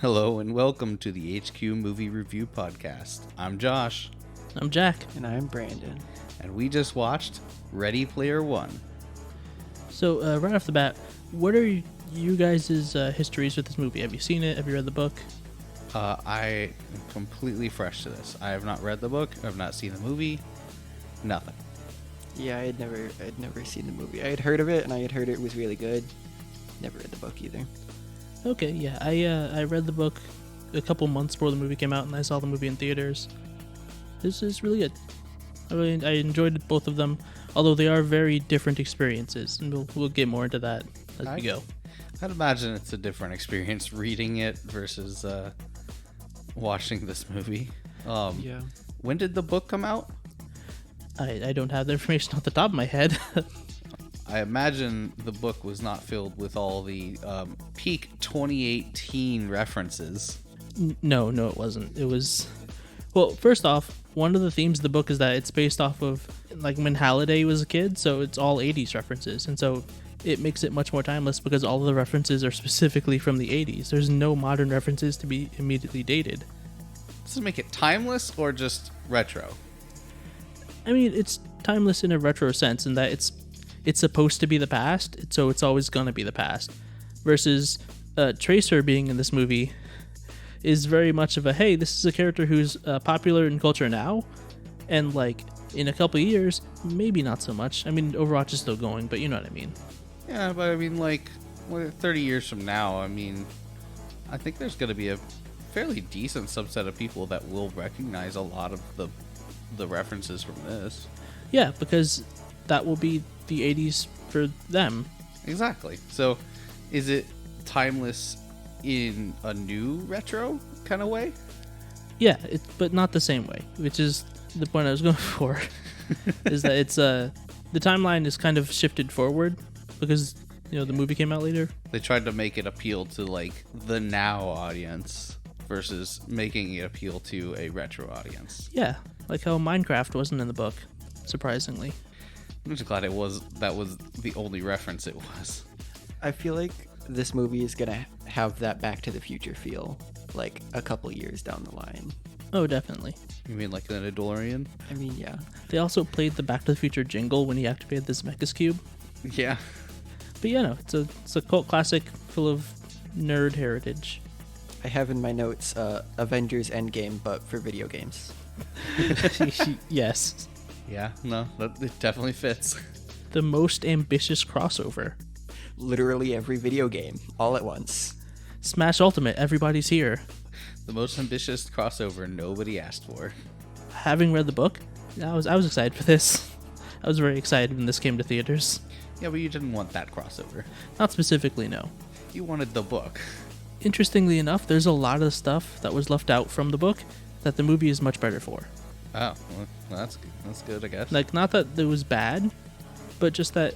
Hello and welcome to the HQ Movie Review Podcast. I'm Josh. I'm Jack. And I'm Brandon. And we just watched Ready Player One. So, right off the bat, what are you guys' histories with this movie? Have you seen it? Have you read the book? I am completely fresh to this. I have not read the book. I have not seen the movie. Nothing. Yeah, I'd never seen the movie. I had heard of it, and I had heard it was really good. Never read the book either. Okay, yeah. I read the book a couple months before the movie came out, and I saw the movie in theaters. This is really good. I enjoyed both of them, although they are very different experiences, and we'll get more into that as we go. I'd imagine it's a different experience reading it versus watching this movie. Yeah. When did the book come out? I don't have the information off the top of my head. I imagine the book was not filled with all the peak 2018 references. No, it wasn't. It was... Well, first off, one of the themes of the book is that it's based off of, like, when Halliday was a kid, so it's all 80s references, and so it makes it much more timeless because all of the references are specifically from the 80s. There's no modern references to be immediately dated. Does it make it timeless or just retro? I mean, it's timeless in a retro sense in that it's supposed to be the past, so it's always going to be the past. Versus Tracer being in this movie is very much of a, hey, this is a character who's popular in culture now, and like in a couple of years, maybe not so much. I mean, Overwatch is still going, but you know what I mean. Yeah, but I mean, like, 30 years from now, I mean, I think there's going to be a fairly decent subset of people that will recognize a lot of the references from this. Yeah, because that will be the 80s for them. Exactly. So, is it timeless in a new retro kind of way? Yeah, but not the same way, which is the point I was going for. Is that it's the timeline is kind of shifted forward because the movie came out later. They tried to make it appeal to like the now audience versus making it appeal to a retro audience. Yeah, like how Minecraft wasn't in the book, surprisingly. I'm just glad that was the only reference it was. I feel like this movie is gonna have that Back to the Future feel, like a couple years down the line. Oh, definitely. You mean like the DeLorean? I mean, yeah. They also played the Back to the Future jingle when he activated the Zemeckis cube. Yeah. But yeah, no, it's a cult classic full of nerd heritage. I have in my notes Avengers Endgame, but for video games. Yes. Yeah, no, it definitely fits. The most ambitious crossover. Literally every video game, all at once. Smash Ultimate, everybody's here. The most ambitious crossover nobody asked for. Having read the book, I was excited for this. I was very excited when this came to theaters. Yeah, but you didn't want that crossover. Not specifically, no. You wanted the book. Interestingly enough, there's a lot of stuff that was left out from the book that the movie is much better for. Oh, well, that's good. That's good, I guess. Like, not that it was bad, but just that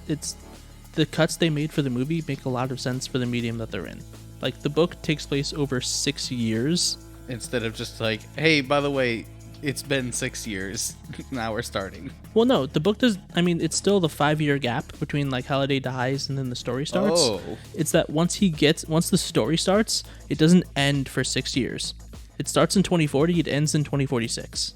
the cuts they made for the movie make a lot of sense for the medium that they're in. Like, the book takes place over 6 years. Instead of just like, hey, by the way, it's been 6 years. Now we're starting. Well, no, the book does. I mean, it's still the 5-year gap between like Halliday dies and then the story starts. Oh. It's that once the story starts, it doesn't end for 6 years. It starts in 2040, it ends in 2046.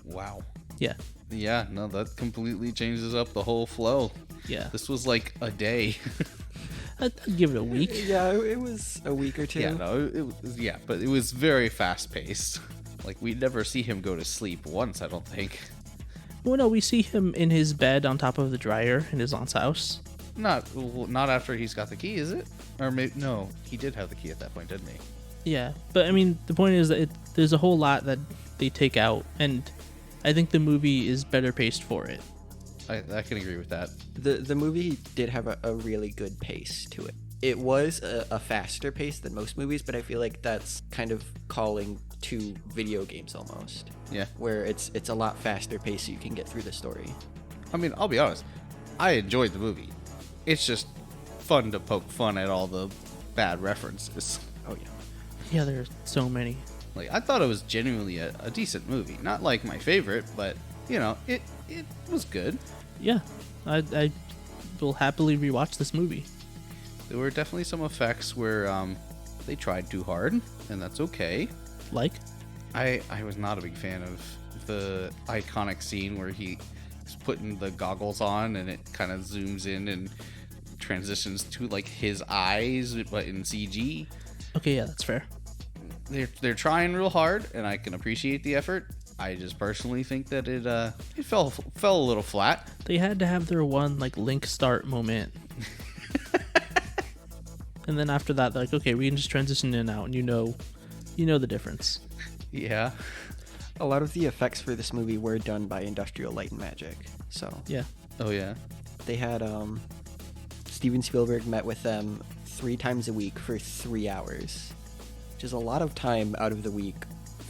Wow. Yeah. Yeah, no, that completely changes up the whole flow. Yeah. This was like a day. I'd give it a week. Yeah, it was a week or two. Yeah, no, but it was very fast paced. Like, we'd never see him go to sleep once, I don't think. Well, no, we see him in his bed on top of the dryer in his aunt's house. Not after he's got the key, is it? Or maybe, no, he did have the key at that point, didn't he? Yeah, but I mean, the point is that there's a whole lot that they take out, and I think the movie is better paced for it. I can agree with that. The movie did have a really good pace to it. It was a faster pace than most movies, but I feel like that's kind of calling to video games almost. Yeah. Where it's a lot faster pace so you can get through the story. I mean, I'll be honest. I enjoyed the movie. It's just fun to poke fun at all the bad references. Oh, yeah. Yeah, there's so many. Like, I thought it was genuinely a decent movie. Not like my favorite, but, it was good. Yeah, I will happily rewatch this movie. There were definitely some effects where they tried too hard, and that's okay. Like, I was not a big fan of the iconic scene where he's putting the goggles on and it kind of zooms in and transitions to like his eyes, but in CG. okay, yeah, that's fair. They're trying real hard, and I can appreciate the effort. I just personally think that it fell a little flat. They had to have their one like Link start moment. And then after that, they're like, okay, we can just transition in and out, and you know the difference. Yeah. A lot of the effects for this movie were done by Industrial Light and Magic. So Yeah. Oh yeah. they had Steven Spielberg met with them 3 times a week for 3 hours, which is a lot of time out of the week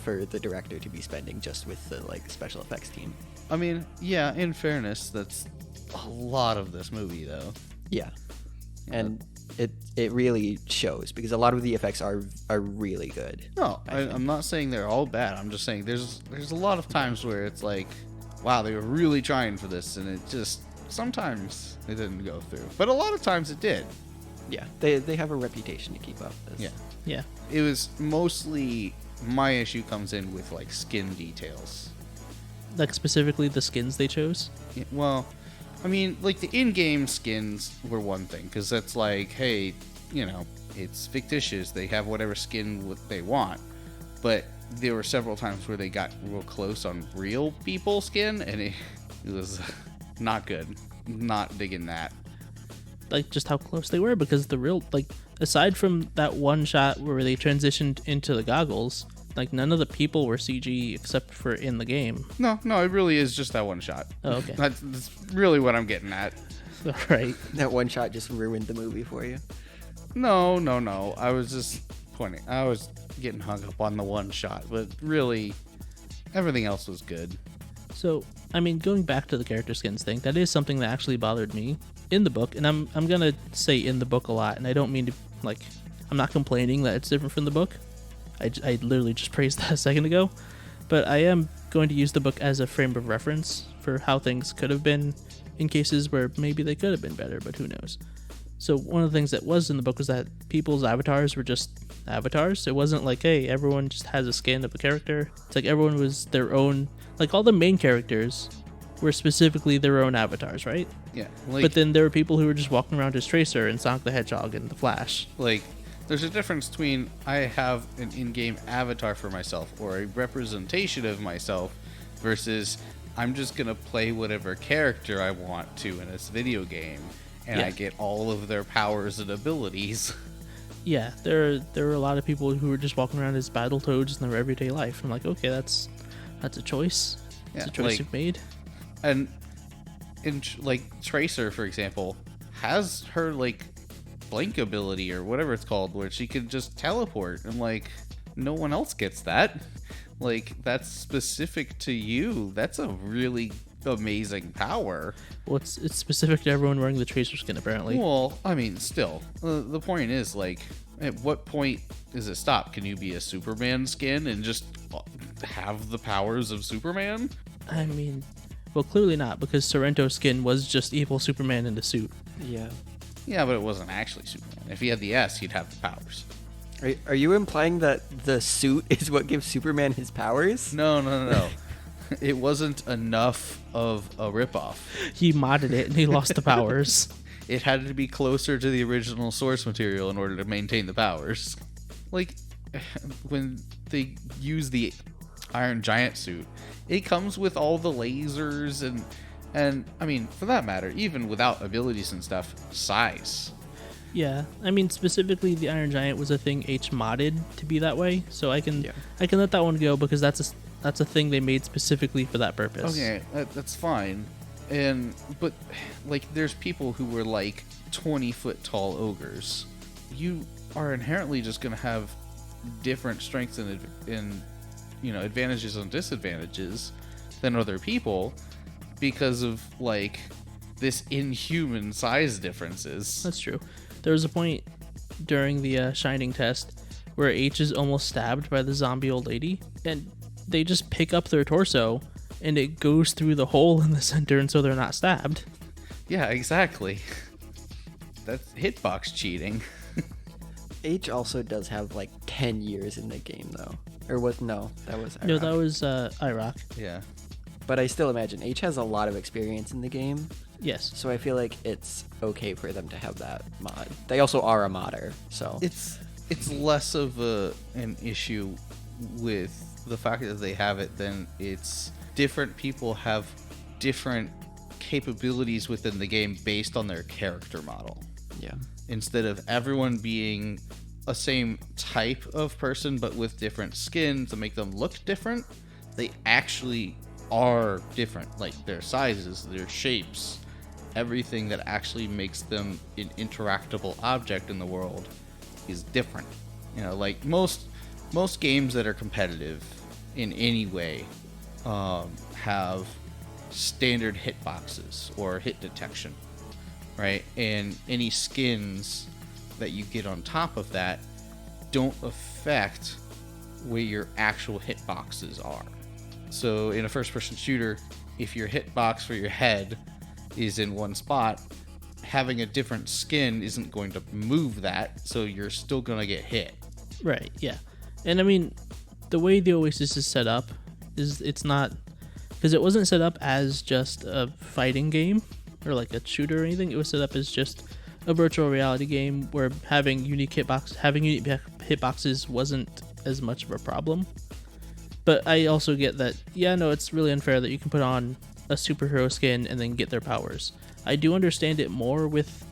for the director to be spending just with the like special effects team. I mean, yeah, in fairness, that's a lot of this movie, though. Yeah, and it really shows because a lot of the effects are really good. No, I think. I'm not saying they're all bad. I'm just saying there's a lot of times where it's like, wow, they were really trying for this, and it just sometimes it didn't go through. But a lot of times it did. Yeah, they have a reputation to keep up. Yeah. Yeah. It was mostly my issue comes in with like skin details. Like specifically the skins they chose. Yeah, well, I mean, like the in-game skins were one thing because that's like, hey, you know, it's fictitious. They have whatever skin they want, but there were several times where they got real close on real people skin, and it was not good. Not digging that. Like just how close they were, because the real, like, aside from that one shot where they transitioned into the goggles, like none of the people were CG except for in the game. No, it really is just that one shot. Oh, okay. That's really what I'm getting at. All right. That one shot just ruined the movie for you. No. I was just pointing. I was getting hung up on the one shot, but really, everything else was good. So, I mean, going back to the character skins thing, that is something that actually bothered me in the book, and I'm gonna say in the book a lot, and I don't mean to, like, I'm not complaining that it's different from the book. I literally just praised that a second ago, but I am going to use the book as a frame of reference for how things could have been in cases where maybe they could have been better, but who knows. So one of the things that was in the book was that people's avatars were just avatars. It wasn't like, hey, everyone just has a skin of a character. It's like everyone was their own, like all the main characters were specifically their own avatars, right? Yeah, like, But then there were people who were just walking around as Tracer and Sonic the Hedgehog and the Flash. like, there's a difference between I have an in-game avatar for myself or a representation of myself versus I'm just gonna play whatever character I want to in this video game, and Yeah. I get all of their powers and abilities. Yeah, there were a lot of people who were just walking around as Battletoads in their everyday life. I'm like, okay, that's a choice. It's Yeah, a choice like- you've made. And like Tracer, for example, has her like blink ability or whatever it's called, where she can just teleport, and like no one else gets that. Like that's specific to you. That's a really amazing power. Well, it's specific to everyone wearing the Tracer skin, apparently. Well, I mean, still, the point is like, at what point does it stop? Can you be a Superman skin and just have the powers of Superman? I mean, well, clearly not, because Sorrento's skin was just evil Superman in a suit. Yeah. Yeah, but it wasn't actually Superman. If he had the S, he'd have the powers. Are you implying that the suit is what gives Superman his powers? No. It wasn't enough of a ripoff. He modded it and he lost the powers. It had to be closer to the original source material in order to maintain the powers. Like, when they use the Iron Giant suit, it comes with all the lasers and I mean, for that matter, even without abilities and stuff, size. Yeah, I mean, specifically the Iron Giant was a thing H modded to be that way, so I can let that one go because that's a thing they made specifically for that purpose. Okay, that's fine. But like, there's people who were like 20-foot tall ogres. You are inherently just gonna have different strengths and advantages and disadvantages than other people because of like this inhuman size differences. That's true. There was a point during the Shining test where H is almost stabbed by the zombie old lady, and they just pick up their torso and it goes through the hole in the center, and so they're not stabbed. Yeah, exactly. That's hitbox cheating. H also does have like 10 years in the game though. Or was that was No, Iraq. that was Iraq. Yeah. But I still imagine H has a lot of experience in the game, Yes. so I feel like it's okay for them to have that mod. They also are a modder, so It's less of an issue with the fact that they have it than it's different people have different capabilities within the game based on their character model. yeah. Instead of everyone being a same type of person but with different skins to make them look different, they actually are different. Like their sizes, their shapes, everything that actually makes them an interactable object in the world is different. You know, like most games that are competitive in any way have standard hitboxes or hit detection, right? And any skins that you get on top of that don't affect where your actual hitboxes are. So in a first-person shooter, if your hitbox for your head is in one spot, having a different skin isn't going to move that, so you're still going to get hit. Right, yeah. And I mean, the way the Oasis is set up is it's not, because it wasn't set up as just a fighting game or like a shooter or anything. It was set up as just a virtual reality game where having unique hitboxes wasn't as much of a problem. But I also get that, yeah, no, it's really unfair that you can put on a superhero skin and then get their powers. I do understand it more with,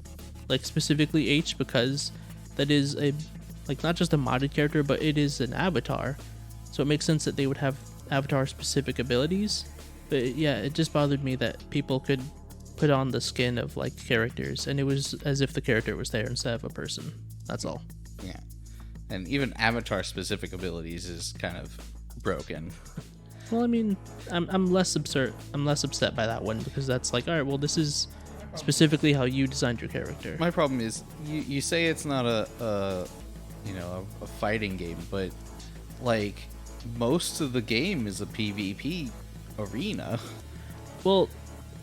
like, specifically H, because that is a, like, not just a modded character, but it is an avatar. So it makes sense that they would have avatar-specific abilities. But yeah, it just bothered me that people could put on the skin of, like, characters, and it was as if the character was there instead of a person. That's all. Yeah. And even avatar-specific abilities is kind of broken. Well, I mean, I'm less upset by that one, because that's like, all right, well, this is specifically how you designed your character. My problem is you say it's not a fighting game, but like most of the game is a PvP arena. Well,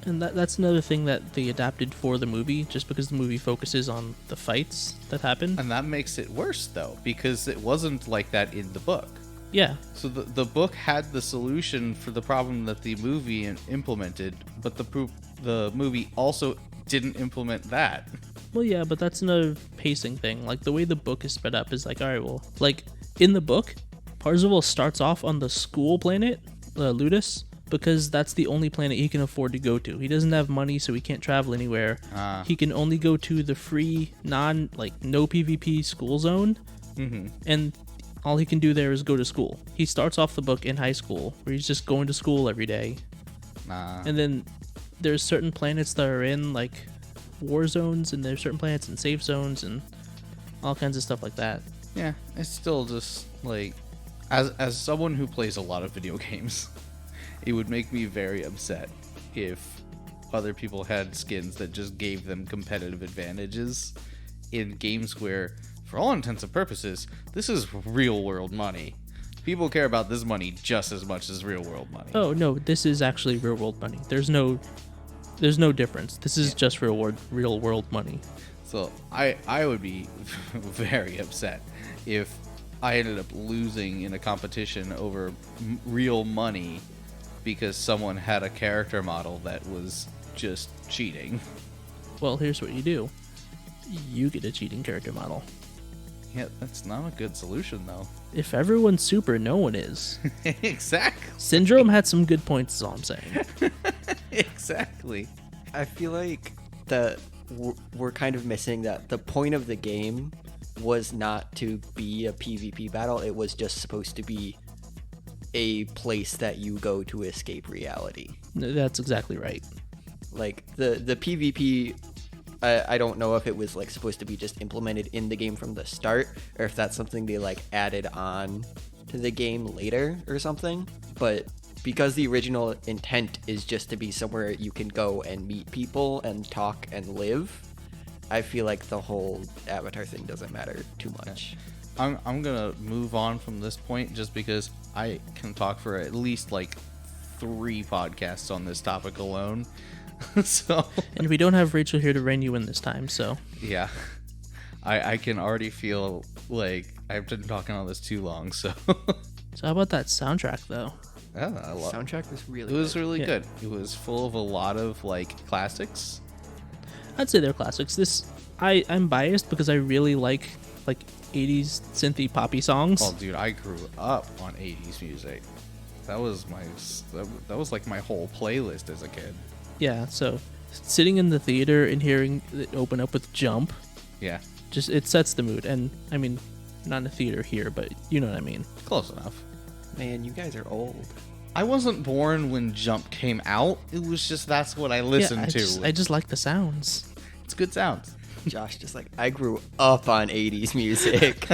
and that's another thing that they adapted for the movie, just because the movie focuses on the fights that happen. And that makes it worse though, because it wasn't like that in the book. Yeah. So the book had the solution for the problem that the movie implemented, but the movie also didn't implement that. Well, yeah, but that's another pacing thing. Like, the way the book is spread up is like, all right, well, like, in the book, Parzival starts off on the school planet, Ludus, because that's the only planet he can afford to go to. He doesn't have money, so he can't travel anywhere. He can only go to the free, no PvP school zone, and all he can do there is go to school. He starts off the book in high school, where he's just going to school every day. And then there's certain planets that are in, like, war zones, and there's certain planets in safe zones, and all kinds of stuff like that. Yeah, it's still just, like, as someone who plays a lot of video games, it would make me very upset if other people had skins that just gave them competitive advantages in games where, for all intents and purposes, this is real world money. People care about this money just as much as real world money. Oh no, this is actually real world money. There's no difference. This is just real world money. So I would be very upset if I ended up losing in a competition over real money because someone had a character model that was just cheating. Well, here's what you do. You get a cheating character model. Yeah, that's not a good solution, though. If everyone's super, no one is. Exactly. Syndrome had some good points, is all I'm saying. Exactly. I feel like that we're kind of missing that the point of the game was not to be a PvP battle. It was just supposed to be a place that you go to escape reality. That's exactly right. Like the PvP, I don't know if it was like supposed to be just implemented in the game from the start, or if that's something they like added on to the game later or something. But because the original intent is just to be somewhere you can go and meet people and talk and live, I feel like the whole avatar thing doesn't matter too much. I'm gonna move on from this point just because I can talk for at least like 3 podcasts on this topic alone. So, and we don't have Rachel here to rein you in this time, so yeah. I can already feel like I've been talking on this too long, so So how about that soundtrack though? yeah, I love it. Soundtrack was really It was good. really Yeah. good. It was full of a lot of like classics. I'd say they're classics. I'm biased because I really like 80s synthy poppy songs. Oh, dude, I grew up on 80s music. That was that was like my whole playlist as a kid. Yeah, so sitting in the theater and hearing it open up with Jump, Yeah, just it sets the mood. And I mean, not in a theater here, but you know what I mean. close enough. Man, you guys are old. I wasn't born when Jump came out. It was just that's what I listened yeah, to. I just like the sounds. It's good sounds. Josh just like, I grew up on 80s music.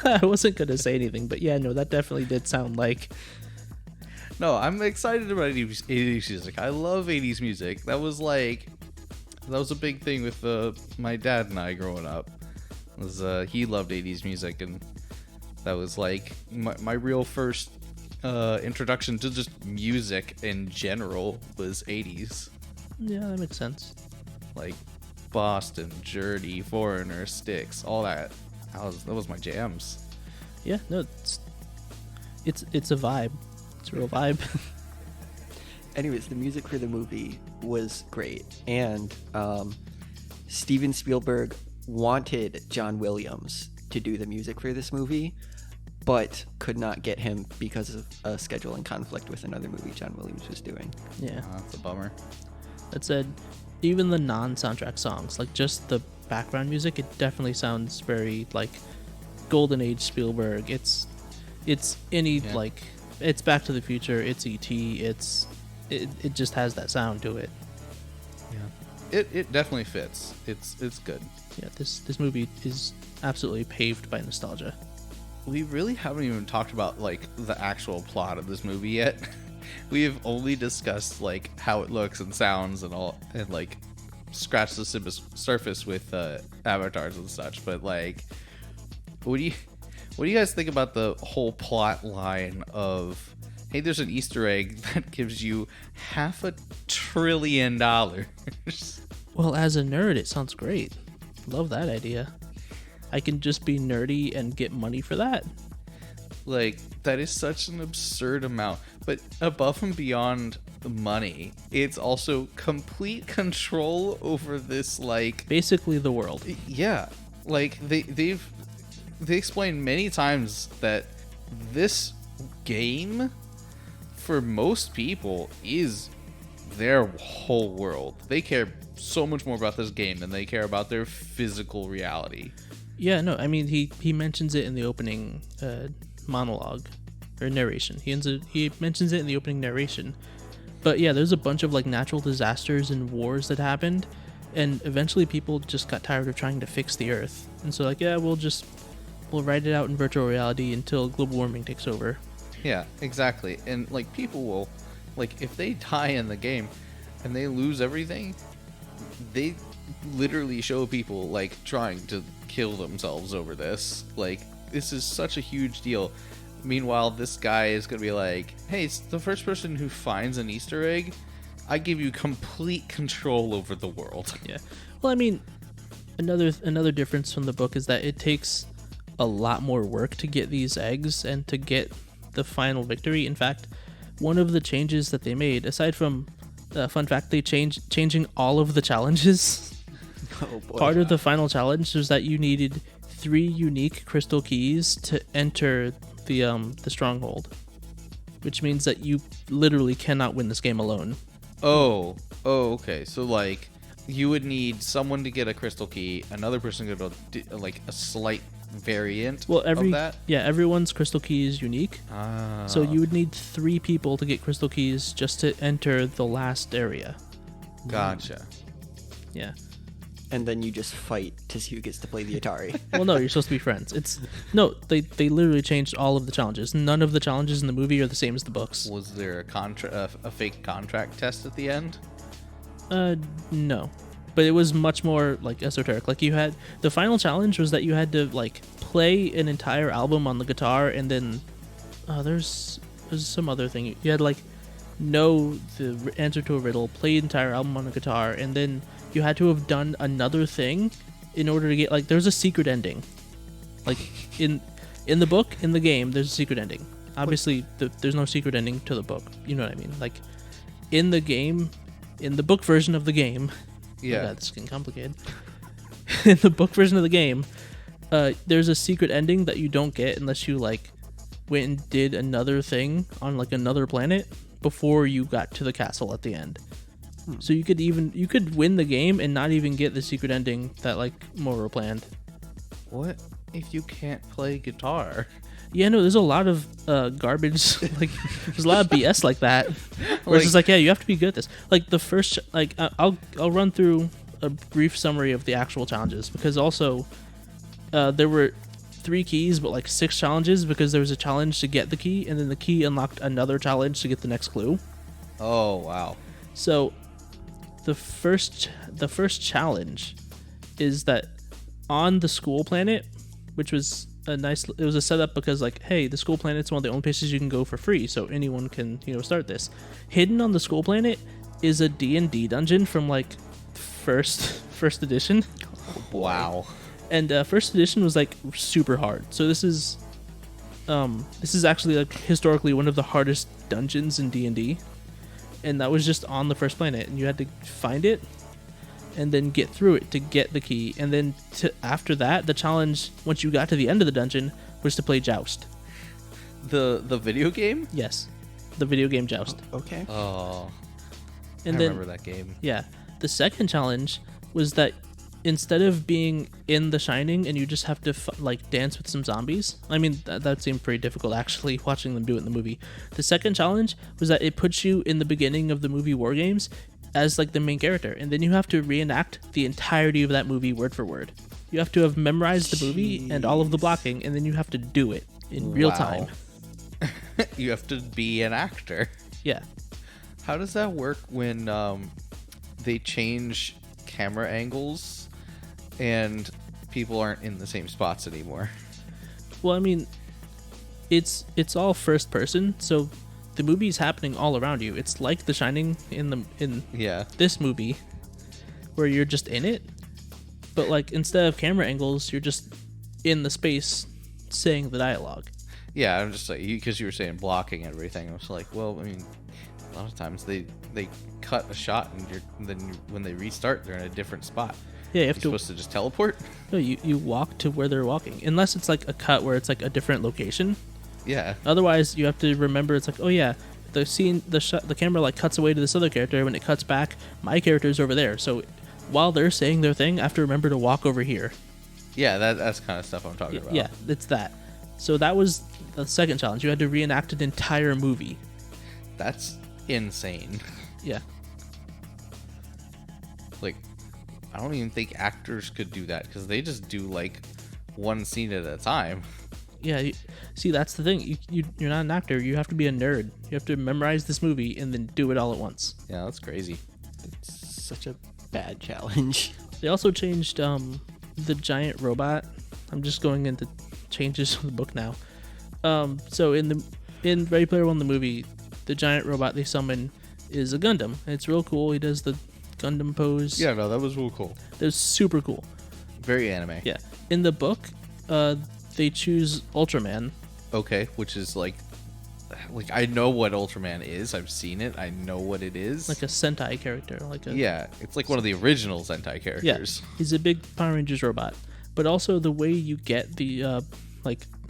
I wasn't gonna say anything, but yeah, no, that definitely did sound like. No, I'm excited about 80s music. I love 80s music. That was a big thing with my dad and I growing up. He loved 80s music, and that was like my real first introduction to just music in general was 80s. Yeah, that makes sense. Like Boston, Journey, Foreigner, Styx, all that. That was my jams. Yeah, no, it's a vibe. It's a real vibe. Anyways, the music for the movie was great, and Steven Spielberg wanted John Williams to do the music for this movie, but could not get him because of a scheduling conflict with another movie John Williams was doing. Yeah. That's a bummer. That said, even the non-soundtrack songs, like just the background music, it definitely sounds very like Golden Age Spielberg. It's any Yeah. like it's Back to the Future, it's E.T., it just has that sound to it. Yeah. It definitely fits. It's good. Yeah, this movie is absolutely paved by nostalgia. We really haven't even talked about like the actual plot of this movie yet. We have only discussed like how it looks and sounds and all, and like scratched the surface with avatars and such. But like, what do you guys think about the whole plot line of, hey, there's an Easter egg that gives you $500 billion? Well, as a nerd, it sounds great. Love that idea. I can just be nerdy and get money for that. Like, that is such an absurd amount. But above and beyond the money, it's also complete control over this, like, Basically, the world. yeah, like they explained many times that this game for most people is their whole world. They care so much more about this game than they care about their physical reality. Yeah, no, I mean he mentions it in the opening monologue or narration. He mentions it in the opening narration. But yeah, there's a bunch of like natural disasters and wars that happened, and eventually people just got tired of trying to fix the Earth, and so like, yeah, we'll write it out in virtual reality until global warming takes over. Yeah, exactly. And like people will, like, if they die in the game and they lose everything, they literally show people like trying to kill themselves over this. Like, this is such a huge deal. Meanwhile, this guy is gonna be like, hey, it's the first person who finds an Easter egg, I give you complete control over the world. Yeah. Well, I mean, another difference from the book is that it takes a lot more work to get these eggs and to get the final victory. In fact, one of the changes that they made, aside from fun fact, they changing all of the challenges. Oh boy. Part of the final challenge was that you needed 3 unique crystal keys to enter the stronghold, which means that you literally cannot win this game alone. Oh, okay. So like, you would need someone to get a crystal key, another person to go like a slight variant Well, of that. everyone's crystal key is unique. Ah. So you would need 3 people to get crystal keys just to enter the last area. Gotcha. Yeah. And then you just fight to see who gets to play the Atari. Well, no, you're supposed to be friends. They literally changed all of the challenges. None of the challenges in the movie are the same as the books. Was there a fake contract test at the end? No. But it was much more like esoteric. Like you had the final challenge was that you had to like play an entire album on the guitar, and then there's some other thing. You had to like know the answer to a riddle, play the entire album on the guitar, and then you had to have done another thing in order to get like there's a secret ending. Like in the book, in the game, there's a secret ending. Obviously, there's no secret ending to the book. You know what I mean? Like in the game, in the book version of the game. Yeah. Oh God, this is getting complicated. In the book version of the game, there's a secret ending that you don't get unless you like went and did another thing on like another planet before you got to the castle at the end. So you could win the game and not even get the secret ending that like Moro planned. What if you can't play guitar? Yeah, no, there's a lot of garbage. Like, there's a lot of BS like that. Where it's just like, yeah, you have to be good at this. Like the first, like I'll run through a brief summary of the actual challenges because also there were 3 keys but like 6 challenges because there was a challenge to get the key and then the key unlocked another challenge to get the next clue. Oh wow. So the first challenge is that on the school planet, which was it was a setup because like, hey, the school planet's one of the only places you can go for free, so anyone can, start this. Hidden on the school planet is a D&D dungeon from like first edition. Wow. And first edition was like super hard. So this is actually like historically one of the hardest dungeons in D&D. And that was just on the first planet, and you had to find it and then get through it to get the key. And then after that, the challenge, once you got to the end of the dungeon, was to play Joust. The video game? Yes, the video game Joust. Okay. Oh. And I then, remember that game. Yeah. The second challenge was that instead of being in The Shining and you just have to like dance with some zombies. I mean, that seemed pretty difficult actually watching them do it in the movie. The second challenge was that it puts you in the beginning of the movie War Games as like the main character, and then you have to reenact the entirety of that movie word for word. You have to have memorized the movie and all of the blocking, and then you have to do it in real time. You have to be an actor. Yeah. How does that work when they change camera angles and people aren't in the same spots anymore? Well, I mean, it's all first person, so the movie's happening all around you. It's like The Shining in Yeah. this movie, where you're just in it, but like instead of camera angles, you're just in the space saying the dialogue. Yeah, I'm just like, because you were saying blocking and everything. I was like, well, I mean, a lot of times they cut a shot and then when they restart, they're in a different spot. Yeah, you have You're to. supposed to just teleport. No, you walk to where they're walking, unless it's like a cut where it's like a different location. Yeah. Otherwise, you have to remember it's like, oh yeah, the scene, the camera like cuts away to this other character. When it cuts back, my character's over there. So while they're saying their thing, I have to remember to walk over here. Yeah, that's kind of stuff I'm talking about. Yeah, it's that. So that was the second challenge. You had to reenact an entire movie. That's insane. Yeah. Like, I don't even think actors could do that because they just do like one scene at a time. Yeah, see, that's the thing. You're not an actor. You have to be a nerd. You have to memorize this movie and then do it all at once. Yeah, that's crazy. It's such a bad challenge. They also changed the giant robot. I'm just going into changes of the book now. So in Ready Player One, the movie, the giant robot they summon is a Gundam. And it's real cool. He does the Gundam pose. Yeah, no, that was real cool. That was super cool. Very anime. Yeah. In the book, they choose Ultraman. Okay, which is like I know what Ultraman is. I've seen it. I know what it is. Like a Sentai character. Yeah, it's like one of the original Sentai Yeah, characters. he's a big Power Rangers robot. But also the way you get the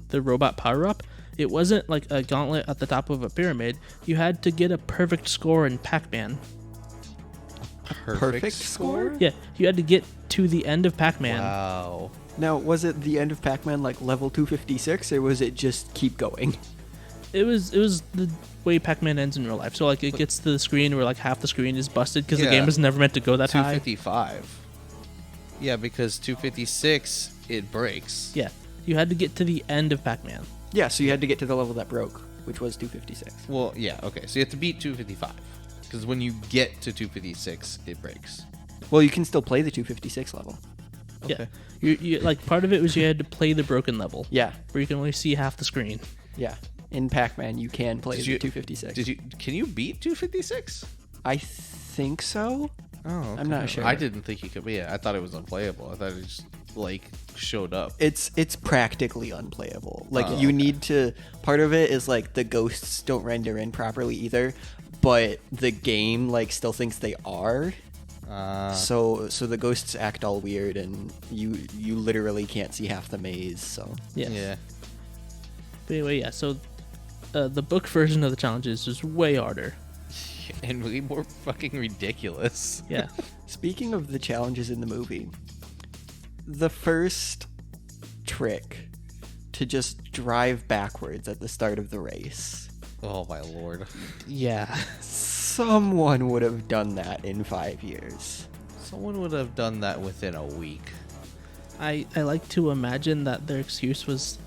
the robot power up, it wasn't like a gauntlet at the top of a pyramid. You had to get a perfect score in Pac-Man. Perfect score? Yeah, you had to get to the end of Pac-Man. Wow. Now, was it the end of Pac-Man like level 256, or was it just keep going? It was the way Pac-Man ends in real life. So like it gets to the screen where like half the screen is busted because the Yeah. game was never meant to go that high. 255. Yeah, because 256 it breaks. Yeah, you had to get to the end of Pac-Man. Yeah, so you had to get to the level that broke, which was 256. Well, yeah, okay. So you have to beat 255 because when you get to 256, it breaks. Well, you can still play the 256 level. Yeah, you like part of it was you had to play the broken level Yeah, where you can only see half the screen. yeah. In Pac-Man, you can play Did the you- 256. Can you beat 256? I think so. Oh, I'm not sure. I didn't think he could be. I thought it was unplayable. I thought it just like showed up. It's practically unplayable. Like Oh, you okay. need to. Part of it is like the ghosts don't render in properly either, but the game like still thinks they are. So the ghosts act all weird, and you literally can't see half the maze. So Yeah. Yeah. But anyway, yeah. So the book version of the challenges is way harder. And way more fucking ridiculous. Yeah. speaking of the challenges in the movie, the first trick to just drive backwards at the start of the race. Oh my lord. Yeah. Someone would have done that in 5 years. Someone would have done that within a week. I like to imagine that their excuse was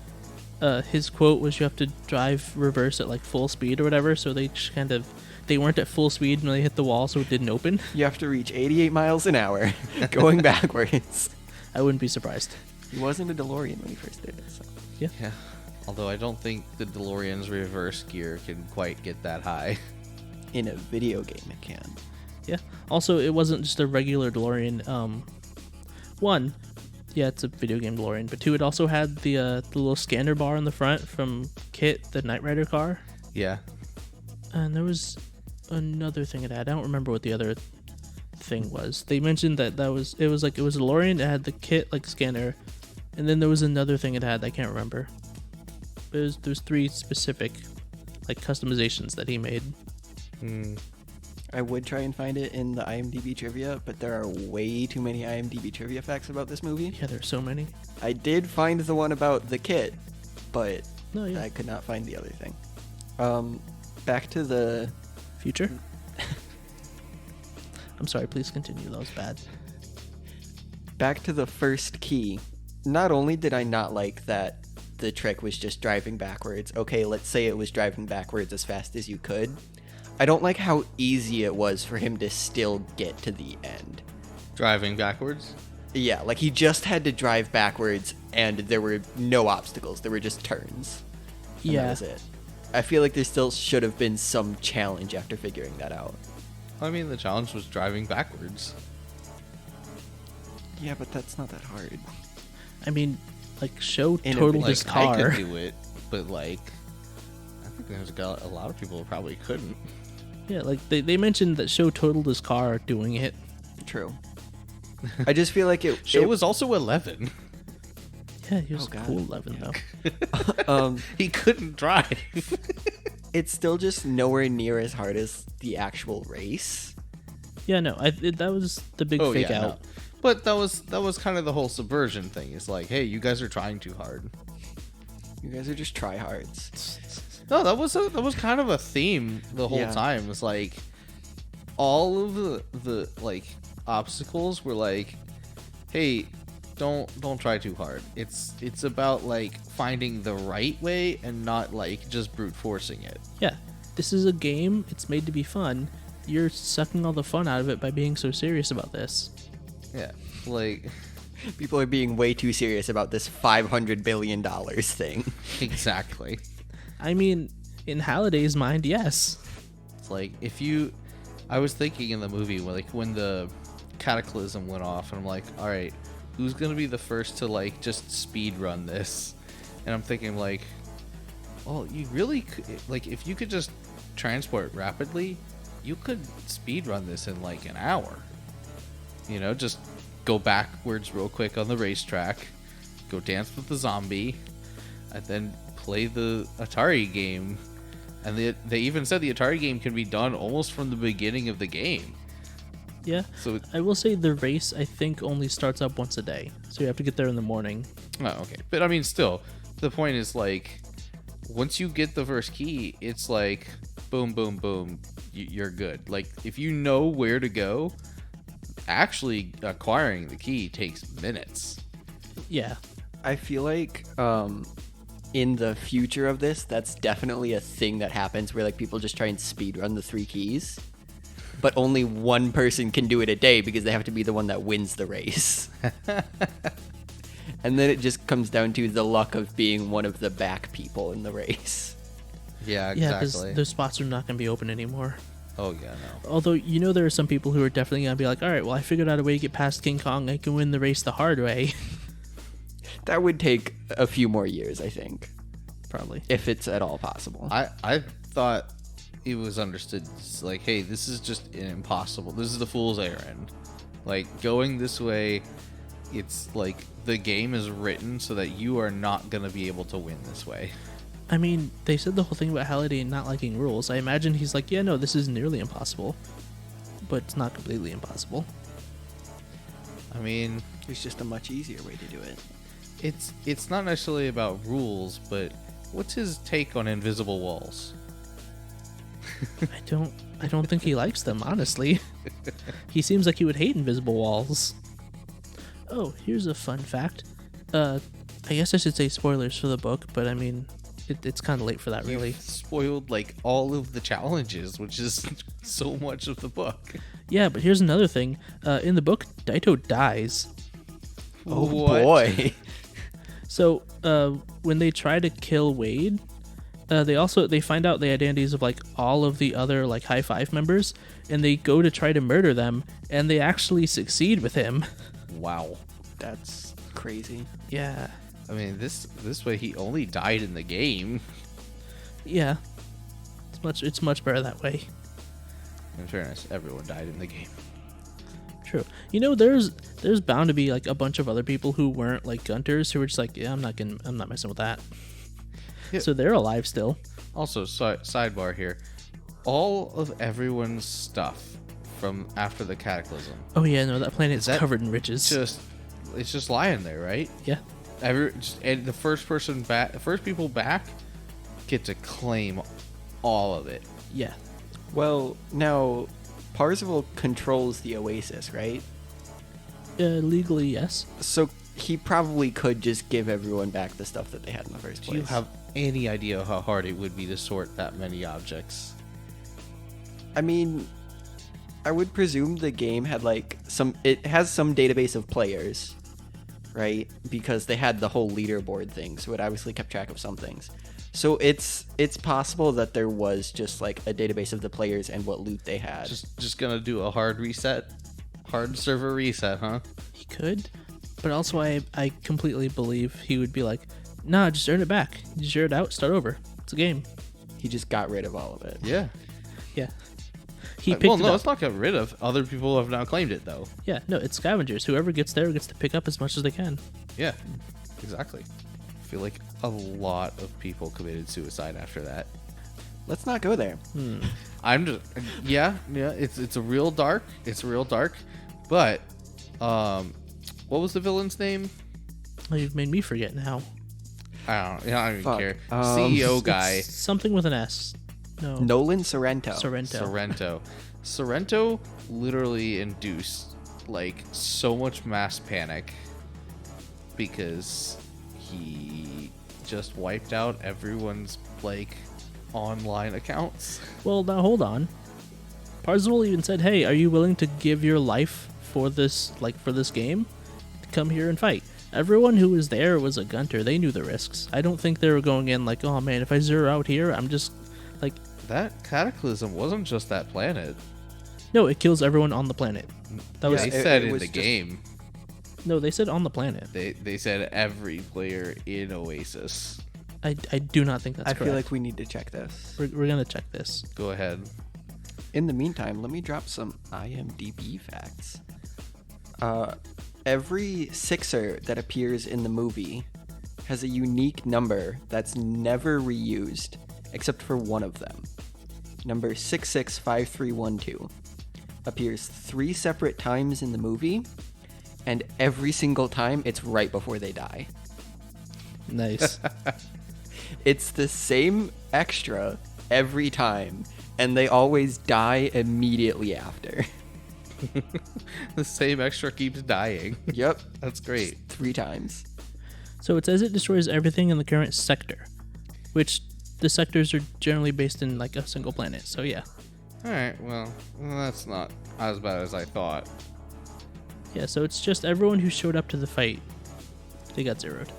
his quote was you have to drive reverse at like full speed or whatever, so they just kind of they weren't at full speed when they hit the wall, so it didn't open. You have to reach 88 miles an hour going backwards. I wouldn't be surprised. He wasn't a DeLorean when he first did it. So. Yeah. Yeah. Although I don't think the DeLorean's reverse gear can quite get that high. In a video game, it can. Yeah. Also, it wasn't just a regular DeLorean. One, yeah, it's a video game DeLorean, but two, it also had the little scanner bar on the front from Kit, the Knight Rider car, Yeah. and there was another thing it had. I don't remember what the other thing was. They mentioned that it was a DeLorean. It had the Kit like scanner, and then there was another thing it had. I can't remember. There's three specific like customizations that he made. I would try and find it in the IMDb trivia, but there are way too many IMDb trivia facts about this movie. Yeah, there's so many. I did find the one about the kit, but No, yeah. I could not find the other thing. Back to the Future. I'm sorry. Please continue. That was bad. first key. Not only did I not like that the trick was just driving backwards. Okay, let's say it was driving backwards as fast as you could. I don't like how easy it was for him to still get to the end. Driving backwards? Yeah, like he just had to drive backwards and there were no obstacles. There were just turns. And Yeah. that was it. I feel like there still should have been some challenge after figuring that out. I mean, the challenge was driving backwards. Yeah, but that's not that hard. I mean, like, show In a totaled Like, his car. I could do it, but like, I think there's a lot of people who probably couldn't. Yeah, like they mentioned that show totaled his car doing it. True. I just feel like it. Show it- was also 11. Yeah, he was Oh, God. cool 11 though. He couldn't drive. It's still just nowhere near as hard as the actual race. Yeah, no, that was the big fake out. no. But that was kind of the whole subversion thing. It's like, hey, you guys are trying too hard. You guys are just tryhards. No, that was kind of a theme the whole Yeah. time. It's like all of the like obstacles were like, hey, don't try too hard. It's about like finding the right way and not like just brute forcing it. Yeah, this is a game. It's made to be fun. You're sucking all the fun out of it by being so serious about this. Yeah, like People are being way too serious about this $500 billion thing. exactly. I mean, in Halliday's mind, yes. It's like I was thinking in the movie when the cataclysm went off, and I'm like, all right, who's gonna be the first to like just speed run this? And I'm thinking like, oh, you really could, like if you could just transport rapidly, you could speed run this in like an hour. You know, just go backwards real quick on the racetrack, go dance with the zombie, and then play the Atari game. And they even said the Atari game can be done almost from the beginning of the game. Yeah. So, I will say the race, I think, only starts up once a day. So you have to get there in the morning. oh, okay. But I mean, still, the point is like, once you get the first key, it's like, boom, boom, boom, you're good. Like, if you know where to go, actually acquiring the key takes minutes. Yeah. I feel like in the future of this, that's definitely a thing that happens where like people just try and speed run the 3 keys. But only one person can do it a day because they have to be the one that wins the race. And then it just comes down to the luck of being one of the back people in the race. Yeah, Yeah, because exactly. those spots are not going to be open anymore. Oh yeah, no. Although, you know, there are some people who are definitely going to be like, all right, well, I figured out a way to get past King Kong. I can win the race the hard way. That would take a few more years, I think, Probably. if it's at all possible. I thought it was understood, like, hey, this is just an impossible. This is the fool's errand. Like, going this way, it's like the game is written so that you are not going to be able to win this way. I mean, they said the whole thing about Halliday not liking rules. I imagine he's like, yeah, no, this is nearly impossible. But it's not completely impossible. I mean, There's just a much easier way to do it. it's not necessarily about rules, but what's his take on invisible walls? I don't think he likes them, honestly. He seems like he would hate invisible walls. Oh, here's a fun fact. I guess I should say spoilers for the book, but I mean, it's kind of late for that, really. You've spoiled like all of the challenges, which is so much of the book. Yeah, but here's another thing. In the book, Daito dies. Oh What? boy. So when they try to kill Wade, they find out the identities of like all of the other like High Five members, and they go to try to murder them, and they actually succeed with him. Wow. That's crazy. Yeah, I mean, this way he only died in the game. yeah. It's much better that way. In fairness, everyone died in the game. True. You know, there's bound to be like a bunch of other people who weren't like Gunters who were just like, yeah, I'm not messing with that. Yeah. So they're alive still. Also, sidebar here. All of everyone's stuff from after the cataclysm, Oh yeah, no, that planet's Is that covered in riches. it's just lying there, right? Yeah. And the first people back get to claim all of it. Yeah. Well, now, Parzival controls the Oasis, right? Legally, yes. So he probably could just give everyone back the stuff that they had in the first Do place. you have any idea how hard it would be to sort that many objects? I mean, I would presume the game had it has some database of players, right? Because they had the whole leaderboard thing, so it obviously kept track of some things. So it's possible that there was just like a database of the players and what loot they had. Just gonna do a hard server reset, huh? He could, but also I completely believe he would be like, nah, just earn it back. You zero it out, start over. It's a game. He just got rid of all of it. Yeah. Yeah. He picked Well, it no, up. it's not got rid of. Other people have now claimed it, though. Yeah, no, it's scavengers. Whoever gets there gets to pick up as much as they can. Yeah, exactly. I feel like a lot of people committed suicide after that. Let's not go there. I'm just, yeah. It's a real dark. It's real dark. But, what was the villain's name? Oh, you've made me forget now. I don't even Fuck. care. CEO guy. Something with an S. No. Nolan Sorrento. Sorrento. Sorrento literally induced like so much mass panic because he just wiped out everyone's like online accounts. Well, now hold on. Parzival even said, "Hey, are you willing to give your life for this game? Come here and fight." Everyone who was there was a Gunter. They knew the risks. I don't think they were going in like, "Oh man, if I zero out here, I'm just like." That cataclysm wasn't just that planet. No, it kills everyone on the planet. That was They it- said it in was the just- game. no. They said on the planet. They said every player in Oasis. I do not think that's I correct. feel like we need to check this. we're gonna check this. Go ahead. In the meantime, let me drop some IMDb facts. Every Sixer that appears in the movie has a unique number that's never reused, except for one of them. Number 665312 appears 3 separate times in the movie, and every single time it's right before they die. Nice. It's the same extra every time, and they always die immediately after. The same extra keeps dying. Yep, That's great. 3 times. So it says it destroys everything in the current sector, which the sectors are generally based in like a single planet. So yeah, Alright, well, that's not as bad as I thought. yeah. So it's just everyone who showed up to the fight, they got zeroed.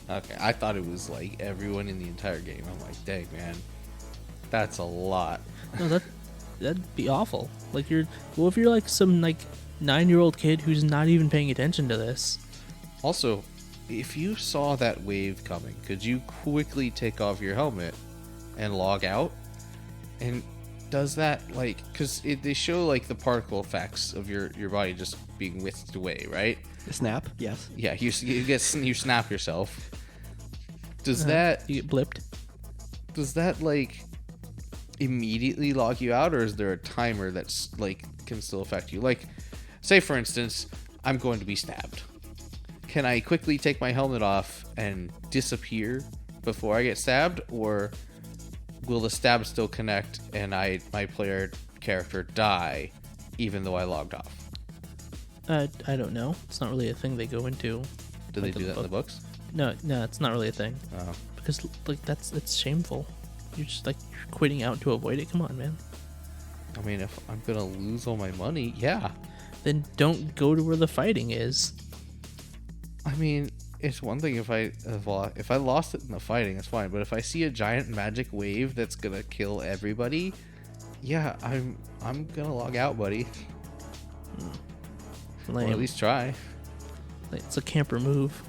Okay, I thought it was like everyone in the entire game. I'm like, dang, man. That's a lot. No, that'd be awful. Like if you're like some like 9-year-old kid who's not even paying attention to this. Also, if you saw that wave coming, could you quickly take off your helmet and log out? And does that, like, because they show like the particle effects of your body just being whisked away, right? The snap, yes. Yeah, you snap yourself. Does You get blipped? does that like immediately log you out, or is there a timer that's like can still affect you? Like, say for instance, I'm going to be stabbed. Can I quickly take my helmet off and disappear before I get stabbed, or will the stab still connect and my player character die even though I logged off? I don't know. It's not really a thing they go into. Do they like do that in the books? No, it's not really a thing. Oh. Because like it's shameful. You're just like you're quitting out to avoid it. Come on, man. I mean, if I'm gonna lose all my money, yeah. Then don't go to where the fighting is. I mean, it's one thing if I lost it in the fighting, it's fine. But if I see a giant magic wave that's gonna kill everybody, yeah, I'm gonna log out, buddy. Or Lame. at least try. It's a camper move.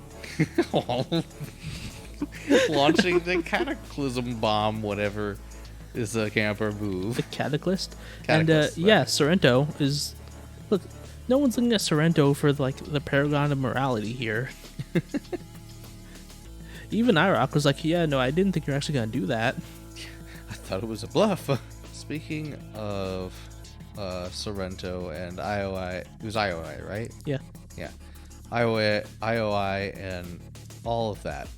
Launching the cataclysm bomb, whatever, is a camper move. The Cataclysm. Cataclysm, And yeah, Sorrento is. Look, no one's looking at Sorrento for like the paragon of morality here. Even IROC was like, yeah, no, I didn't think you're actually gonna do that. I thought it was a bluff. Speaking of Sorrento and IOI, it was IOI, right? Yeah. Yeah. IOI and all of that.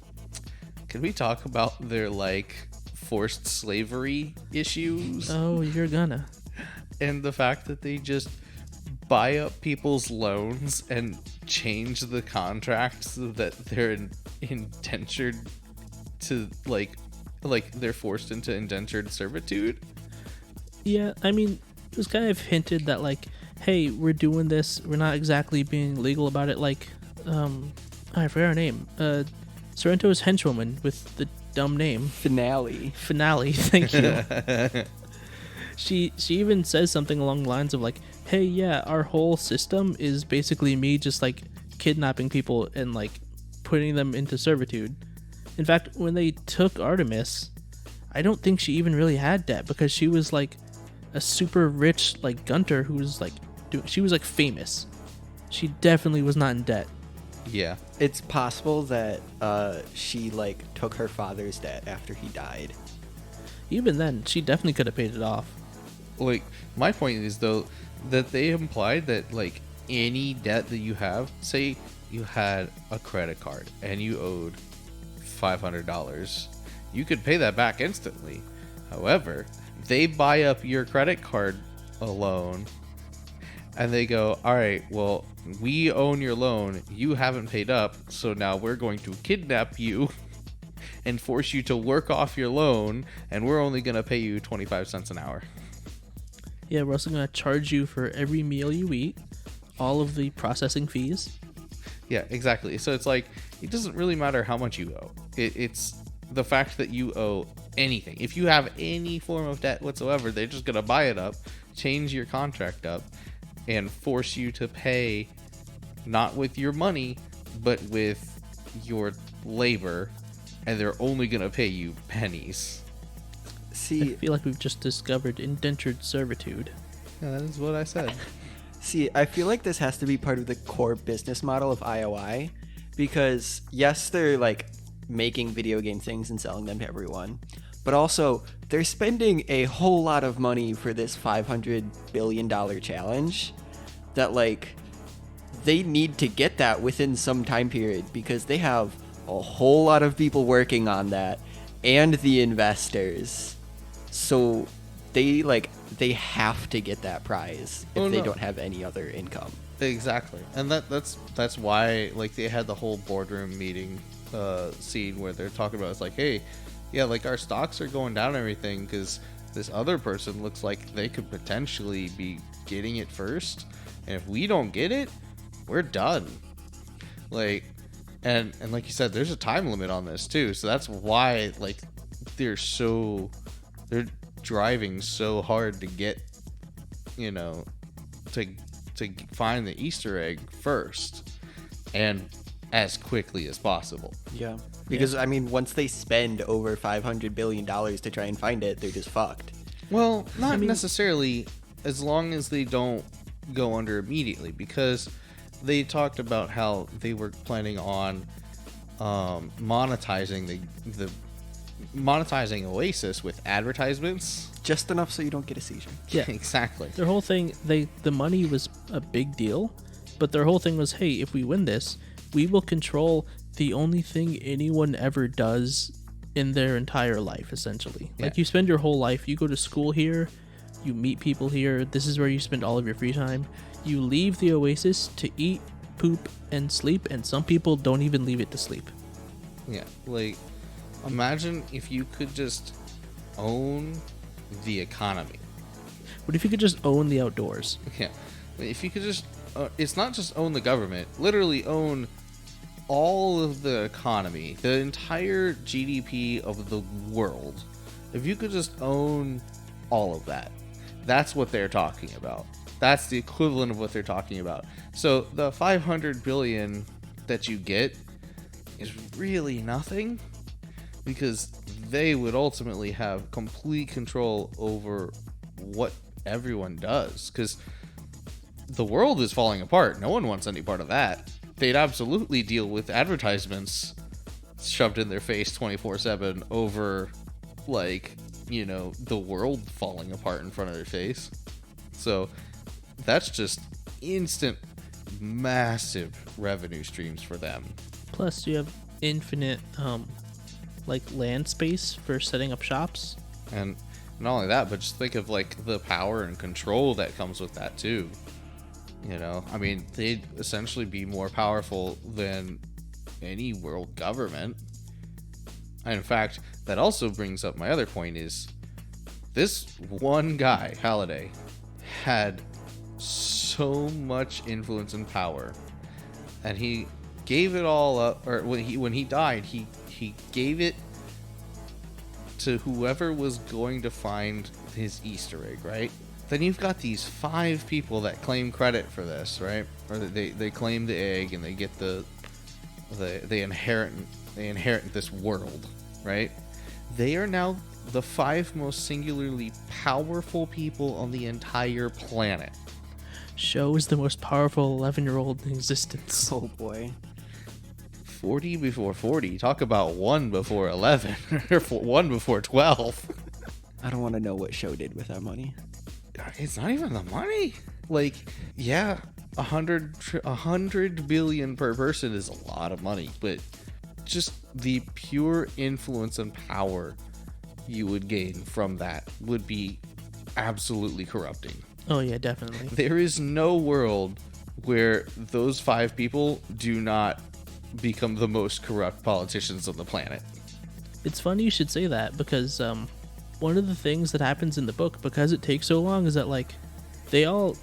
Can we talk about their like forced slavery issues? Oh, you're gonna. And the fact that they just buy up people's loans and change the contracts so that they're indentured to like they're forced into indentured servitude. Yeah, I mean, it was kind of hinted that like, hey, we're doing this. We're not exactly being legal about it. Like, I forgot her name. Sorrento's henchwoman with the dumb name. Finale. Thank you. She even says something along the lines of like, hey, yeah, our whole system is basically me just like kidnapping people and like putting them into servitude. In fact, when they took Artemis, I don't think she even really had debt because she was like a super rich like Gunter who was like she was like famous. She definitely was not in debt. Yeah. It's possible that she like took her father's debt after he died. Even then, she definitely could have paid it off. Like, my point is though that they implied that like any debt that you have, say you had a credit card and you owed $500, you could pay that back instantly. However, they buy up your credit card loan and they go, all right, well, we own your loan, you haven't paid up, so now we're going to kidnap you and force you to work off your loan, and we're only going to pay you 25 cents an hour. Yeah, we're also going to charge you for every meal you eat, all of the processing fees. Yeah, exactly. So it's like, it doesn't really matter how much you owe. It's the fact that you owe anything. If you have any form of debt whatsoever, they're just going to buy it up, change your contract up, and force you to pay not with your money, but with your labor, and they're only going to pay you pennies. I See, feel like we've just discovered indentured servitude. Yeah, that is what I said. I feel like this has to be part of the core business model of IOI, because yes, they're like making video game things and selling them to everyone, but also they're spending a whole lot of money for this $500 billion challenge that like they need to get that within some time period because they have a whole lot of people working on that and the investors. So they have to get that prize if they don't have any other income. Exactly. And that's why like they had the whole boardroom meeting scene where they're talking about, it's like, hey, yeah, like our stocks are going down and everything because this other person looks like they could potentially be getting it first, and if we don't get it, we're done. Like, and like you said, there's a time limit on this too, so that's why like they're driving so hard to get you know, to find the Easter egg first and as quickly as possible. Yeah. Because, I mean, once they spend over $500 billion to try and find it, they're just fucked. Well, not necessarily, as long as they don't go under immediately, because they talked about how they were planning on monetizing monetizing Oasis with advertisements. Just enough so you don't get a seizure. Yeah. Exactly. Their whole thing, the money was a big deal, but their whole thing was, hey, if we win this, we will control the only thing anyone ever does in their entire life, essentially. Yeah. Like, you spend your whole life, you go to school here, you meet people here, this is where you spend all of your free time. You leave the Oasis to eat, poop, and sleep, and some people don't even leave it to sleep. Yeah, like, imagine if you could just own the economy. What if you could just own the outdoors? Yeah, if you could just, it's not just own the government, literally own all of the economy, the entire GDP of the world. If you could just own all of that, that's what they're talking about. That's the equivalent of what they're talking about. So the 500 billion that you get is really nothing, because they would ultimately have complete control over what everyone does, because the world is falling apart. No one wants any part of that. They'd absolutely deal with advertisements shoved in their face 24/7 over, like, you know, the world falling apart in front of their face. So that's just instant massive revenue streams for them. Plus, you have infinite, like, land space for setting up shops. And not only that, but just think of, like, the power and control that comes with that too. You know, I mean, they'd essentially be more powerful than any world government. And in fact, that also brings up my other point, is this one guy, Halliday, had so much influence and power, and he gave it all up, or when he died, he gave it to whoever was going to find his Easter egg, right? Then you've got these 5 people that claim credit for this, right? Or they claim the egg, and they get they inherit this world, right? They are now the 5 most singularly powerful people on the entire planet. Sho is the most powerful 11-year-old in existence. Oh boy. 40 before 40. Talk about 1 before 11, or 1 before 12. I don't want to know what Show did with that money. It's not even the money. Like, yeah, 100 billion per person is a lot of money, but just the pure influence and power you would gain from that would be absolutely corrupting. Oh yeah, definitely. There is no world where those 5 people do not become the most corrupt politicians on the planet. It's funny you should say that, because one of the things that happens in the book, because it takes so long, is that, like, they all,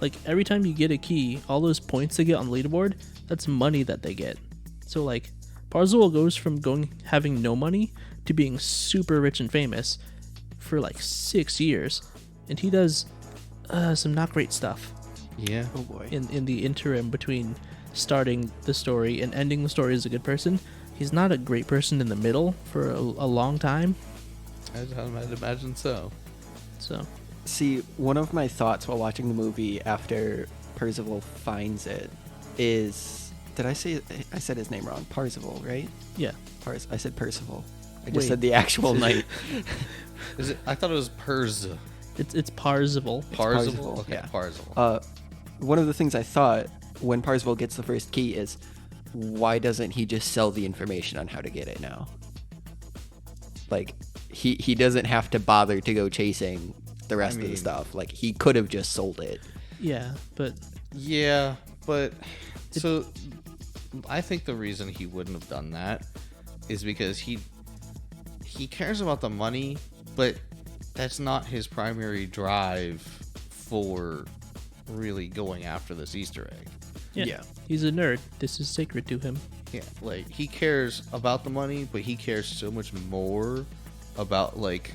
like, every time you get a key, all those points they get on the leaderboard, that's money that they get. So, like, Parzival goes from having no money to being super rich and famous for like 6 years, and he does some not great stuff Yeah. Oh boy. in the interim between starting the story and ending the story as a good person. He's not a great person in the middle for a long time. I'd imagine so. So See, one of my thoughts while watching the movie after Percival finds it is, did I said his name wrong? Parzival, right? yeah, I said Percival. I just Wait. said the actual night. Is it? I thought it was it's Parzival. Parzival. Okay, yeah. Parzival. One of the things I thought when Parzival gets the first key is, why doesn't he just sell the information on how to get it now? Like, he doesn't have to bother to go chasing the rest of mean- the stuff. Like, he could have just sold it. Yeah, but Yeah, but so I think the reason he wouldn't have done that is because he cares about the money, but that's not his primary drive for really going after this Easter egg. yeah, he's a nerd. This is sacred to him. Yeah, like, he cares about the money, but he cares so much more about, like,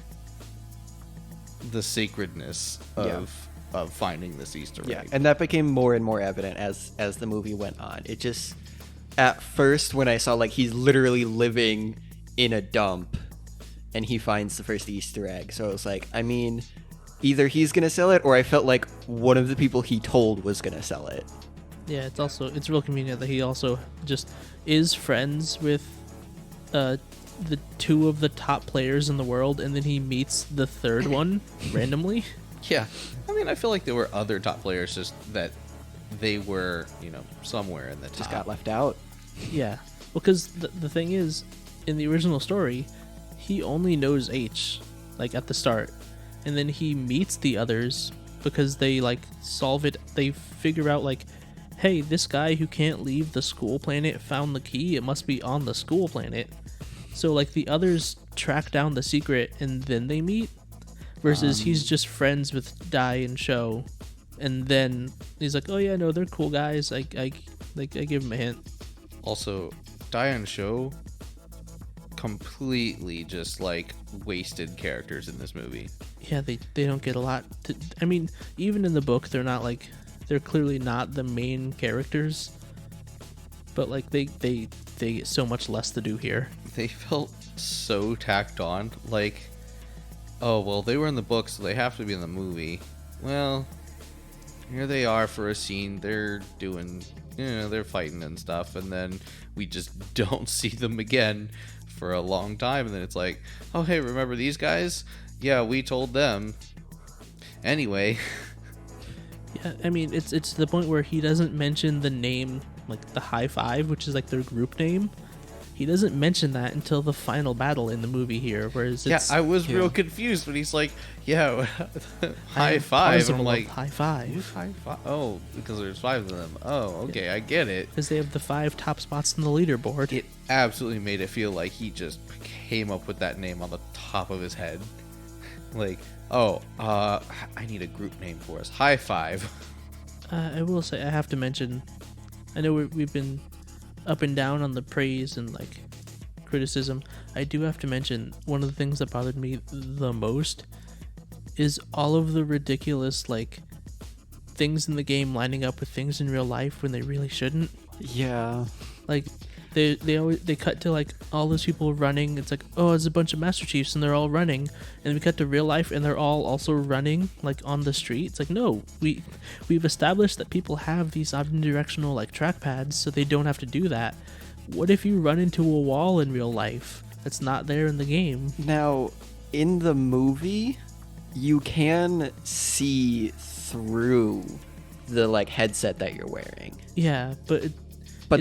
the sacredness of finding this Easter egg. Yeah, and that became more and more evident as the movie went on. It just, at first when I saw like he's literally living in a dump and he finds the first Easter egg, so I was like, I mean, either he's gonna sell it or I felt like one of the people he told was gonna sell it. Yeah, it's real convenient that he also just is friends with the two of the top players in the world, and then he meets the third one randomly. Yeah. I mean, I feel like there were other top players, just that they were, somewhere in the top. Just got left out. Yeah, because the thing is, in the original story, he only knows H, like at the start, and then he meets the others because they like solve it. They figure out like, hey, this guy who can't leave the school planet found the key. It must be on the school planet. So like the others track down the secret and then they meet, versus he's just friends with Dai and Sho, and then he's like, oh yeah, no, they're cool guys. I give him a hint. Also, Dai and Sho completely just like wasted characters in this movie. Yeah, they don't get a lot. I mean, even in the book, they're clearly not the main characters, but like they get so much less to do here. They felt so tacked on. Like, oh well, they were in the book, so they have to be in the movie. Well, here they are for a scene. They're doing, they're fighting and stuff, and then we just don't see them again for a long time. And then it's like, oh hey, remember these guys? Yeah, we told them. Anyway. Yeah, I mean, it's to the point where he doesn't mention the name, like the High Five, which is like their group name. He doesn't mention that until the final battle in the movie here, whereas it's... Yeah, I was real confused when he's like, yeah, High Five. I'm like, High Five. who's High Five? Oh, because there's 5 of them. Oh, okay, I get it. Because they have the 5 top spots on the leaderboard. It absolutely made it feel like he just came up with that name on the top of his head. Like, oh, I need a group name for us. High Five. I will say, I have to mention, I know we've been up and down on the praise and like criticism. I do have to mention, one of the things that bothered me the most is all of the ridiculous like things in the game lining up with things in real life when they really shouldn't. Yeah. Like they cut to like all those people running. It's like, oh, it's a bunch of Master Chiefs and they're all running, and we cut to real life and they're all also running like on the street. It's like, no, we've established that people have these omnidirectional like trackpads, so they don't have to do that. What if you run into a wall in real life that's not there in the game? Now, in the movie, you can see through the like headset that you're wearing. Yeah, but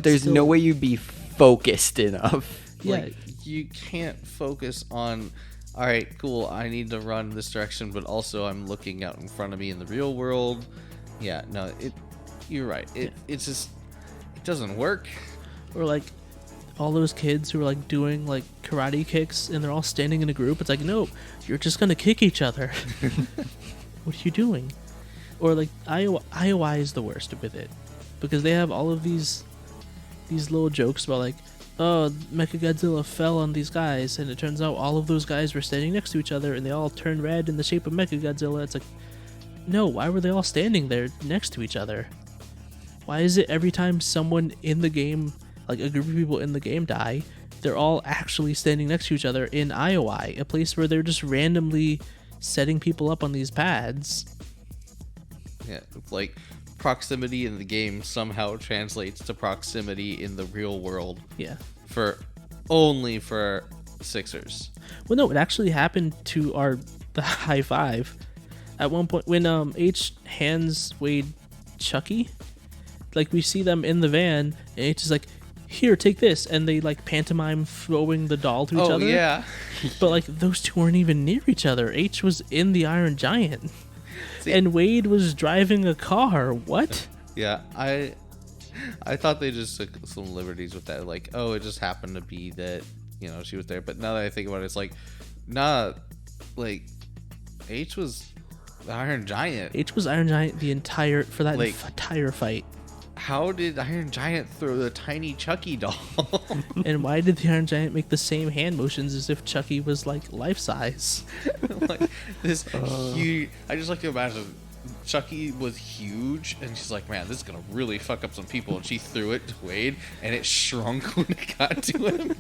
there's still... no way you'd be focused enough. Yeah, Like, you can't focus on, all right, cool, I need to run this direction, but also I'm looking out in front of me in the real world. Yeah, no, you're right. It's just, it doesn't work. or like all those kids who are like doing like karate kicks and they're all standing in a group. It's like, no, you're just gonna kick each other. What are you doing? Or like IOI is the worst with it, because they have all of these little jokes about like, oh, Mechagodzilla fell on these guys, and it turns out all of those guys were standing next to each other and they all turned red in the shape of Mechagodzilla. It's like, no, why were they all standing there next to each other? Why is it every time someone in the game, like a group of people in the game die, they're all actually standing next to each other in IOI, a place where they're just randomly setting people up on these pads? Yeah, it's like proximity in the game somehow translates to proximity in the real world. Yeah. Only for Sixers. Well, no, it actually happened to the High Five at one point when H hands Wade Chucky. Like, we see them in the van, and H is like, here, take this, and they like pantomime throwing the doll to each other. Oh yeah. But like, those two weren't even near each other. H was in the Iron Giant. See, and Wade was driving a car. What? Yeah, I thought they just took some liberties with that. Like, oh, it just happened to be that, she was there. But now that I think about it, it's like, nah, like, H was the Iron Giant. H was Iron Giant entire fight. How did Iron Giant throw the tiny Chucky doll? And why did the Iron Giant make the same hand motions as if Chucky was like life size? Like this huge. I just like to imagine Chucky was huge, and she's like, man, this is gonna really fuck up some people, and she threw it to Wade, and it shrunk when it got to him.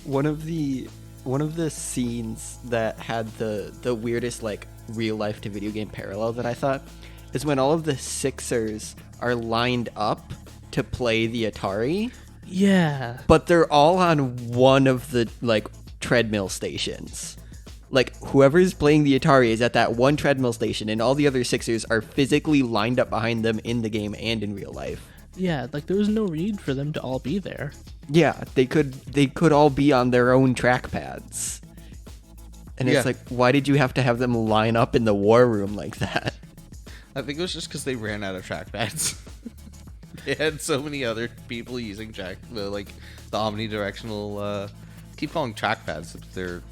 One of the scenes that had the weirdest like real life to video game parallel that I thought is when all of the Sixers are lined up to play the Atari, Yeah. but they're all on one of the like treadmill stations. Like whoever's playing the Atari is at that one treadmill station, and all the other Sixers are physically lined up behind them in the game and in real life. Yeah, like there was no need for them to all be there. Yeah, they could all be on their own trackpads. And Yeah. it's like, why did you have to have them line up in the war room like that? I think it was just because they ran out of trackpads. They had so many other people using the omnidirectional. Keep calling trackpads. They're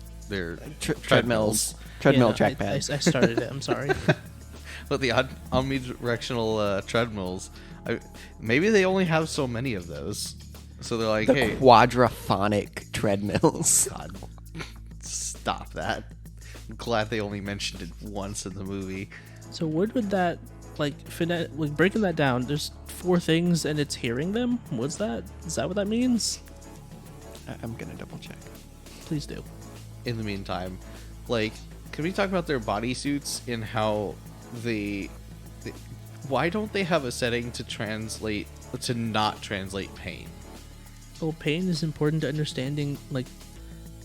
Treadmills. Treadmill Yeah, trackpads. I started it. I'm sorry. But the omnidirectional treadmills, maybe they only have so many of those. So they're like, The hey, quadraphonic treadmills. God, stop that. I'm glad they only mentioned it once in the movie. So what would that like breaking that down? There's 4 things and it's hearing them. What's that? Is that what that means? I'm gonna double check. Please do. In the meantime, like, can we talk about their bodysuits and how why don't they have a setting to not translate pain? Well, pain is important to understanding, like,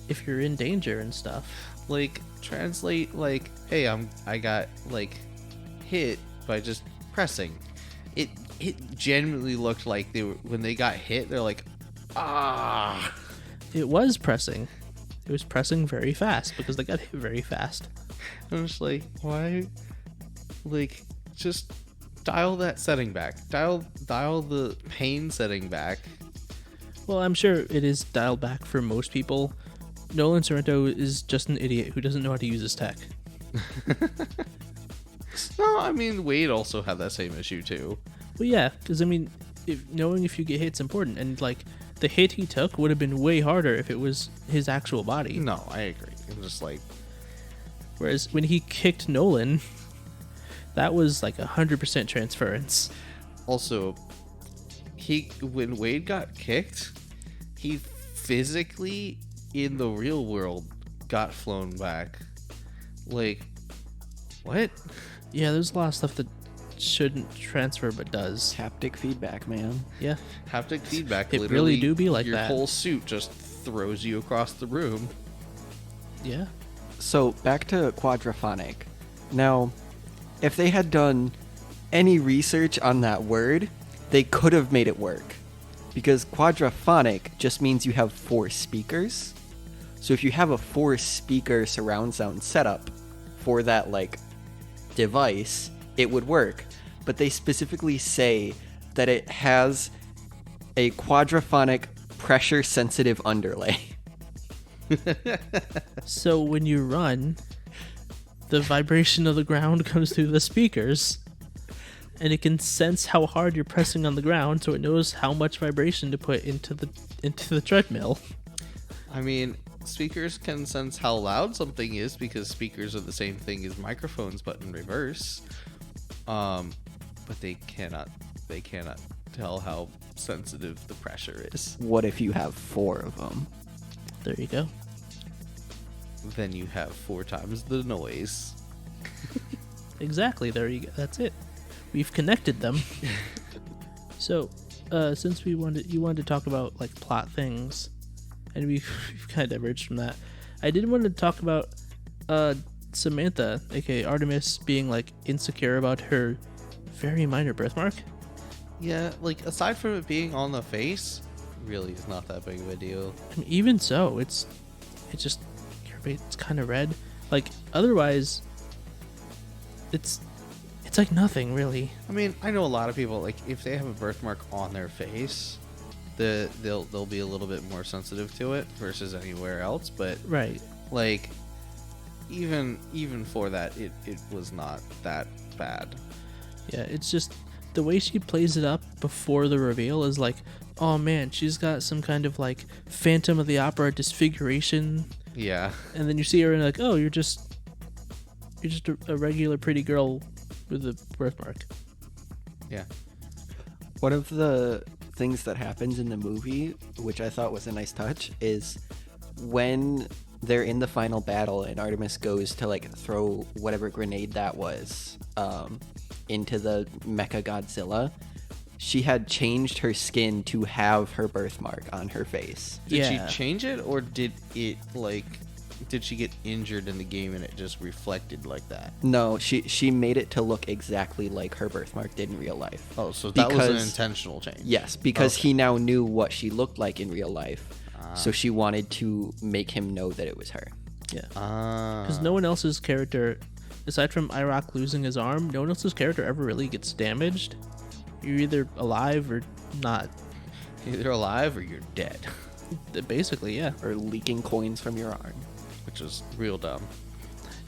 if you're in danger and stuff. Like, translate, like, hey, I got, like, hit by just pressing. It genuinely looked like when they got hit, they're like, ah. It was pressing. It was pressing very fast because they got hit very fast. I'm just like, why? Like, just dial that setting back. Dial the pain setting back. Well, I'm sure it is dialed back for most people. Nolan Sorrento is just an idiot who doesn't know how to use his tech. No, I mean, Wade also had that same issue too. Well, yeah, because I mean, knowing if you get hit's important, and like the hit he took would have been way harder if it was his actual body. No, I agree. I'm just like, Whereas when he kicked Nolan, that was like 100% transference. also, when Wade got kicked, he physically in the real world got flown back. Like, what? Yeah, there's a lot of stuff that shouldn't transfer but does. Haptic feedback, man. Yeah. Haptic feedback. It literally really do be like your that. whole suit just throws you across the room. Yeah. So back to quadraphonic. Now, if they had done any research on that word, they could have made it work. Because quadraphonic just means you have 4 speakers. So if you have a 4-speaker surround sound setup for that like device, it would work. But they specifically say that it has a quadraphonic pressure sensitive underlay. So when you run, the vibration of the ground comes through the speakers, and it can sense how hard you're pressing on the ground, so it knows how much vibration to put into the treadmill. I mean, speakers can sense how loud something is because speakers are the same thing as microphones, but in reverse. But they cannot tell how sensitive the pressure is. What if you have 4 of them? There you go. Then you have 4 times the noise. Exactly. There you go. That's it. We've connected them. So, since you wanted to talk about like plot things, and we've kind of diverged from that, I did want to talk about Samantha, aka Artemis, being like insecure about her very minor birthmark. Yeah, like aside from it being on the face, really is not that big of a deal. I mean, even so, it's kind of red. Like otherwise, it's like nothing really. I mean, I know a lot of people, like if they have a birthmark on their face, they'll be a little bit more sensitive to it versus anywhere else. But Right. like even for that, it was not that bad. Yeah, it's just the way she plays it up before the reveal is like, oh man, she's got some kind of like Phantom of the Opera disfiguration, Yeah. and then you see her and like, oh, you're just a regular pretty girl with the birthmark. Yeah. One of the things that happens in the movie, which I thought was a nice touch, is when they're in the final battle and Artemis goes to like throw whatever grenade that was into the Mecha Godzilla, she had changed her skin to have her birthmark on her face. Did Yeah. she change it, or did it did she get injured in the game and it just reflected like that? No, she made it to look exactly like her birthmark did in real life. Oh, so that was an Because- intentional change. Yes, because Okay. he now knew what she looked like in real life. Ah. So she wanted to make him know that it was her. Yeah. Ah. Because no one else's character, aside from Iraq losing his arm, no one else's character ever really gets damaged. You're either alive or not. Either alive or you're dead, Basically, yeah. Or leaking coins from your arm. which was real dumb.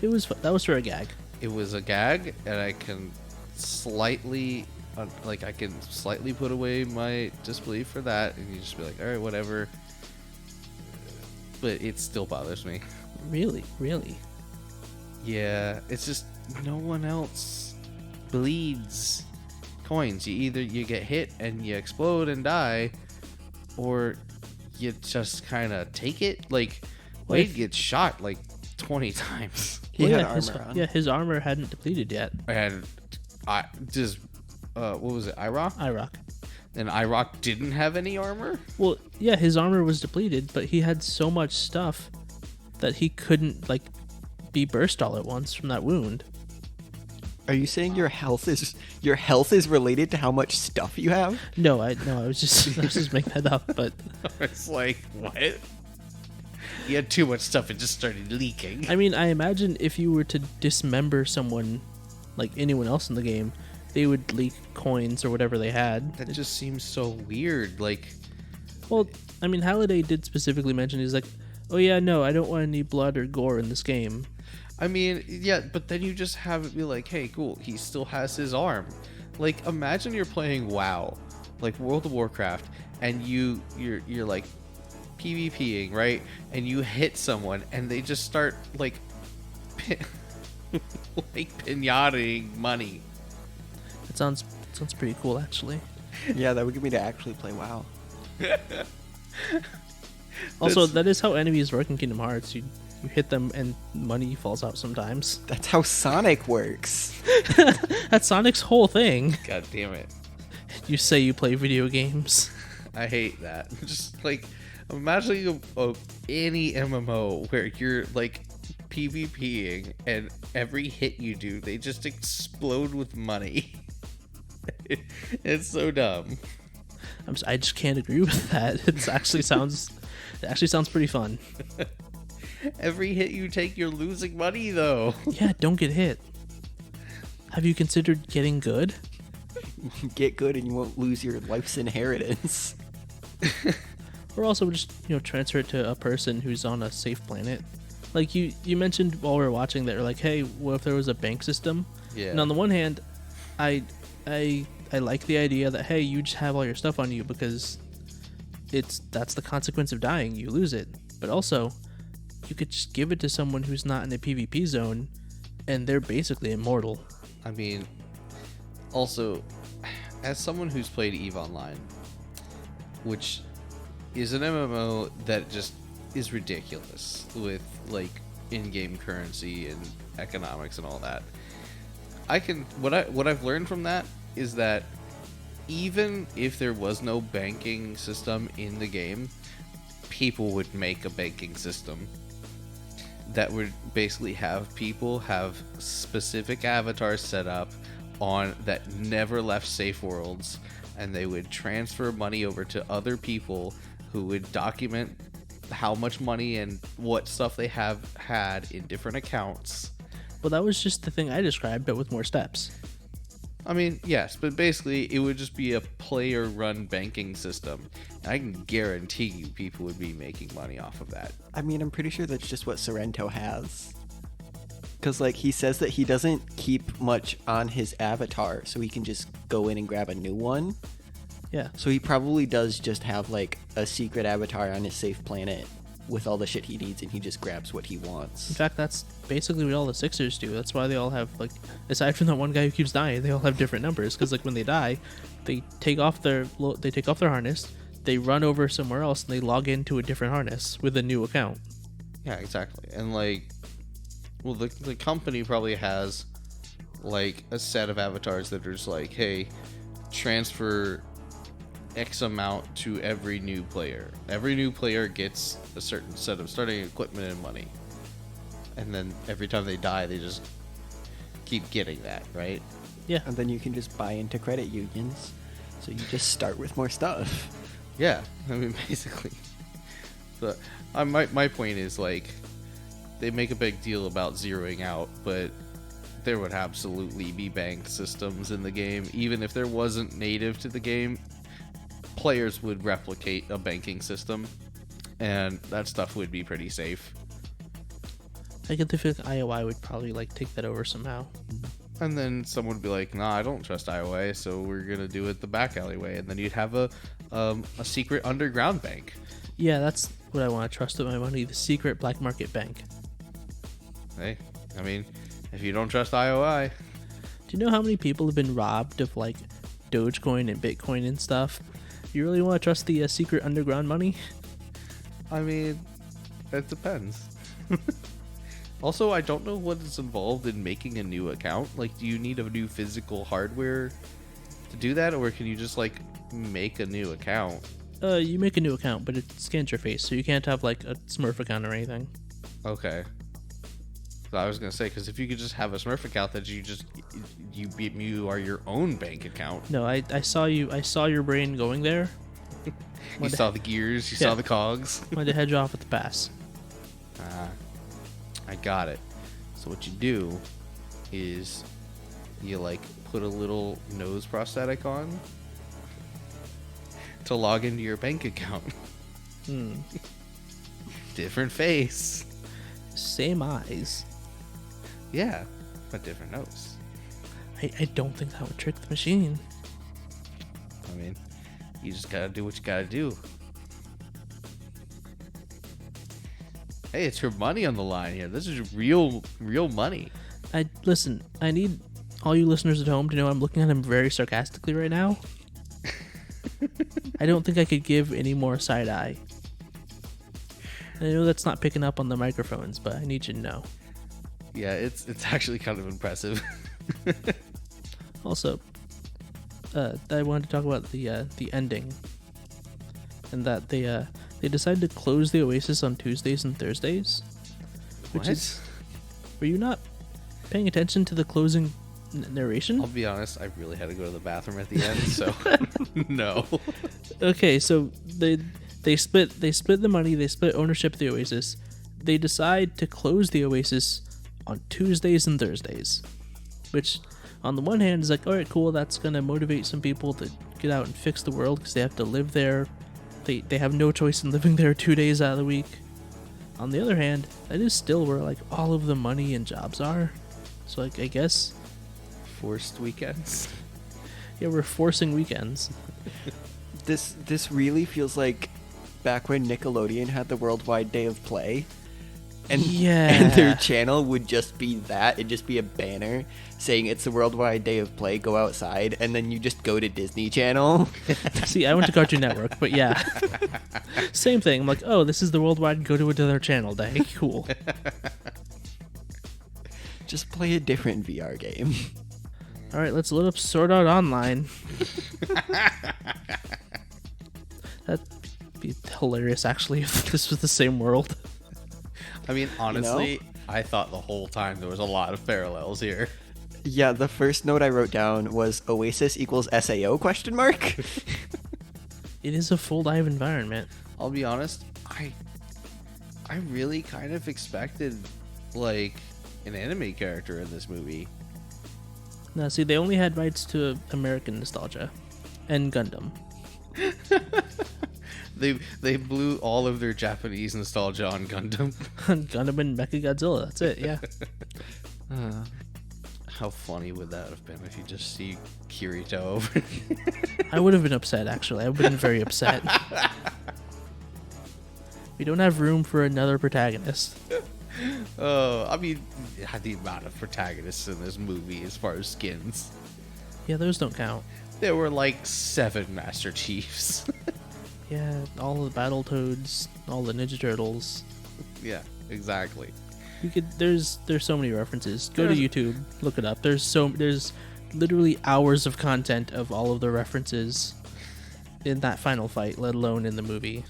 That was for a gag. It was a gag, and I can slightly, put away my disbelief for that, and you just be like, all right, whatever. But it still bothers me. Really? Yeah, it's just no one else bleeds coins. You get hit and you explode and die, or you just kind of take it. Like Wade if- gets shot like 20 times, He Well, had yeah, his, armor on. Yeah, his armor hadn't depleted yet. and I just what was it, Iraq? Iraq. And Iraq didn't have any armor. Well, yeah, his armor was depleted, but he had so much stuff that he couldn't like be burst all at once from that wound. Are you saying your health is related to how much stuff you have? No, I was just making that up, but It's like, what? He had too much stuff and just started leaking. I mean, I imagine if you were to dismember someone, like anyone else in the game, they would leak coins or whatever they had. That just seems so weird. Like, Well, I mean, Halliday did specifically mention he's like, oh yeah, no, I don't want any blood or gore in this game. I mean, yeah, but then you just have it be like, hey, cool, he still has his arm. Like, imagine you're playing WoW, like World of Warcraft, and you're like PvPing, right? And you hit someone, and they just start like, like pinataing money. It sounds pretty cool, actually. Yeah, that would get me to actually play WoW. Also, That's- that is how enemies work in Kingdom Hearts. You hit them and money falls out sometimes. That's how Sonic works. That's Sonic's whole thing. God damn it. You say you play video games. I hate that. Just like imagining any MMO where you're like PvPing and every hit you do, they just explode with money. It's so dumb. I just can't agree with that. It actually sounds pretty fun. Every hit you take, you're losing money though. Yeah, don't get hit. Have you considered getting good? Get good and you won't lose your life's inheritance. Or also just, transfer it to a person who's on a safe planet. Like you mentioned while we were watching that you're like, hey, what if there was a bank system? Yeah. And on the one hand, I like the idea that, hey, you just have all your stuff on you because that's the consequence of dying. You lose it. But also, you could just give it to someone who's not in a PvP zone and they're basically immortal. I mean, also, as someone who's played EVE Online, which is an MMO that just is ridiculous with like in-game currency and economics and all that, what I've learned from that is that even if there was no banking system in the game, people would make a banking system that would basically have people have specific avatars set up on that never left safe worlds, and they would transfer money over to other people who would document how much money and what stuff they have had in different accounts. Well, that was just the thing I described, but with more steps. I mean, yes, but basically it would just be a player-run banking system, and I can guarantee you people would be making money off of that. I mean, I'm pretty sure that's just what Sorrento has. Because, like, he says that he doesn't keep much on his avatar, so he can just go in and grab a new one. Yeah. So he probably does just have, like, a secret avatar on his safe planet with all the shit he needs, and he just grabs what he wants. In fact, that's basically what all the Sixers do. That's why they all have, like, aside from that one guy who keeps dying, they all have different numbers. Because, like, when they die, they take off their harness, they run over somewhere else, and they log into a different harness with a new account. Yeah, exactly. And like, well, the company probably has like a set of avatars that are just like, hey, transfer X amount to every new player. Every new player gets a certain set of starting equipment and money. And then every time they die, they just keep getting that, right? Yeah. And then you can just buy into credit unions. So you just start with more stuff. Yeah, I mean, basically. But my point is, like, they make a big deal about zeroing out, but there would absolutely be bank systems in the game. Even if there wasn't native to the game, players would replicate a banking system, and that stuff would be pretty safe. I get the feeling IOI would probably, like, take that over somehow. And then someone would be like, nah, I don't trust IOA, so we're going to do it the back alleyway. And then you'd have a secret underground bank. Yeah, that's what I want to trust with my money, the secret black market bank. Hey, I mean, if you don't trust IOI... Do you know how many people have been robbed of, like, Dogecoin and Bitcoin and stuff? You really want to trust the secret underground money? I mean, that depends. Also, I don't know what is involved in making a new account. Like, do you need a new physical hardware to do that, or can you just, like, make a new account? You make a new account, but it scans your face, so you can't have, like, a Smurf account or anything. Okay. So I was gonna say, because if you could just have a Smurf account that you are your own bank account. No, I saw your brain going there. You saw the gears, you Yeah. saw the cogs. Wanted to hedge off at the pass. I got it. So what you do is you, like, put a little nose prosthetic on to log into your bank account. Different face. Same eyes. Yeah, but different nose. I don't think that would trick the machine. I mean, you just gotta do what you gotta do. Hey, it's your money on the line here. This is real money. Listen, I need all you listeners at home to know I'm looking at him very sarcastically right now. I don't think I could give any more side eye. I know that's not picking up on the microphones, but I need you to know. Yeah, it's actually kind of impressive. Also, I wanted to talk about the ending, and that they decided to close the Oasis on Tuesdays and Thursdays. Which is, were you not paying attention to the closing narration? I'll be honest, I really had to go to the bathroom at the end, so no. Okay, so they split the money, they split ownership of the Oasis. They decide to close the Oasis on Tuesdays and Thursdays, which on the one hand is like, all right, cool, that's gonna motivate some people to get out and fix the world because they have to live there. They have no choice in living there 2 days out of the week. On the other hand, that is still where, like, all of the money and jobs are. So, like, I guess Forced weekends. yeah, we're forcing weekends. This really feels like back when Nickelodeon had the Worldwide Day of Play. And, Yeah. and their channel would just be that. It'd just be a banner saying it's the Worldwide Day of Play, go outside, and then you just go to Disney Channel. See, I went to Cartoon Network, but yeah. Same thing. I'm like, oh, this is the worldwide go to another channel day. Cool. Just play a different VR game. All right, let's load up Sword Art Online. That'd be hilarious, actually, if this was the same world. I mean, honestly, I thought the whole time there was a lot of parallels here. Yeah, the first note I wrote down was Oasis equals SAO question mark? It is a full dive environment. I'll be honest, I really kind of expected, like, an anime character in this movie. Now, see, they only had rights to American nostalgia and Gundam. They blew all of their Japanese nostalgia on Gundam. Gundam and Mechagodzilla, that's it, yeah. How funny would that have been if you just see Kirito over? I would have been upset, actually. I would have been very upset. We don't have room for another protagonist. I mean, the amount of protagonists in this movie as far as skins. Yeah, those don't count. There were like 7 Master Chiefs. Yeah, all the Battletoads, all the Ninja Turtles. Yeah, exactly. You could. There's so many references. Go to There's- YouTube, look it up. There's literally hours of content of all of the references in that final fight, let alone in the movie.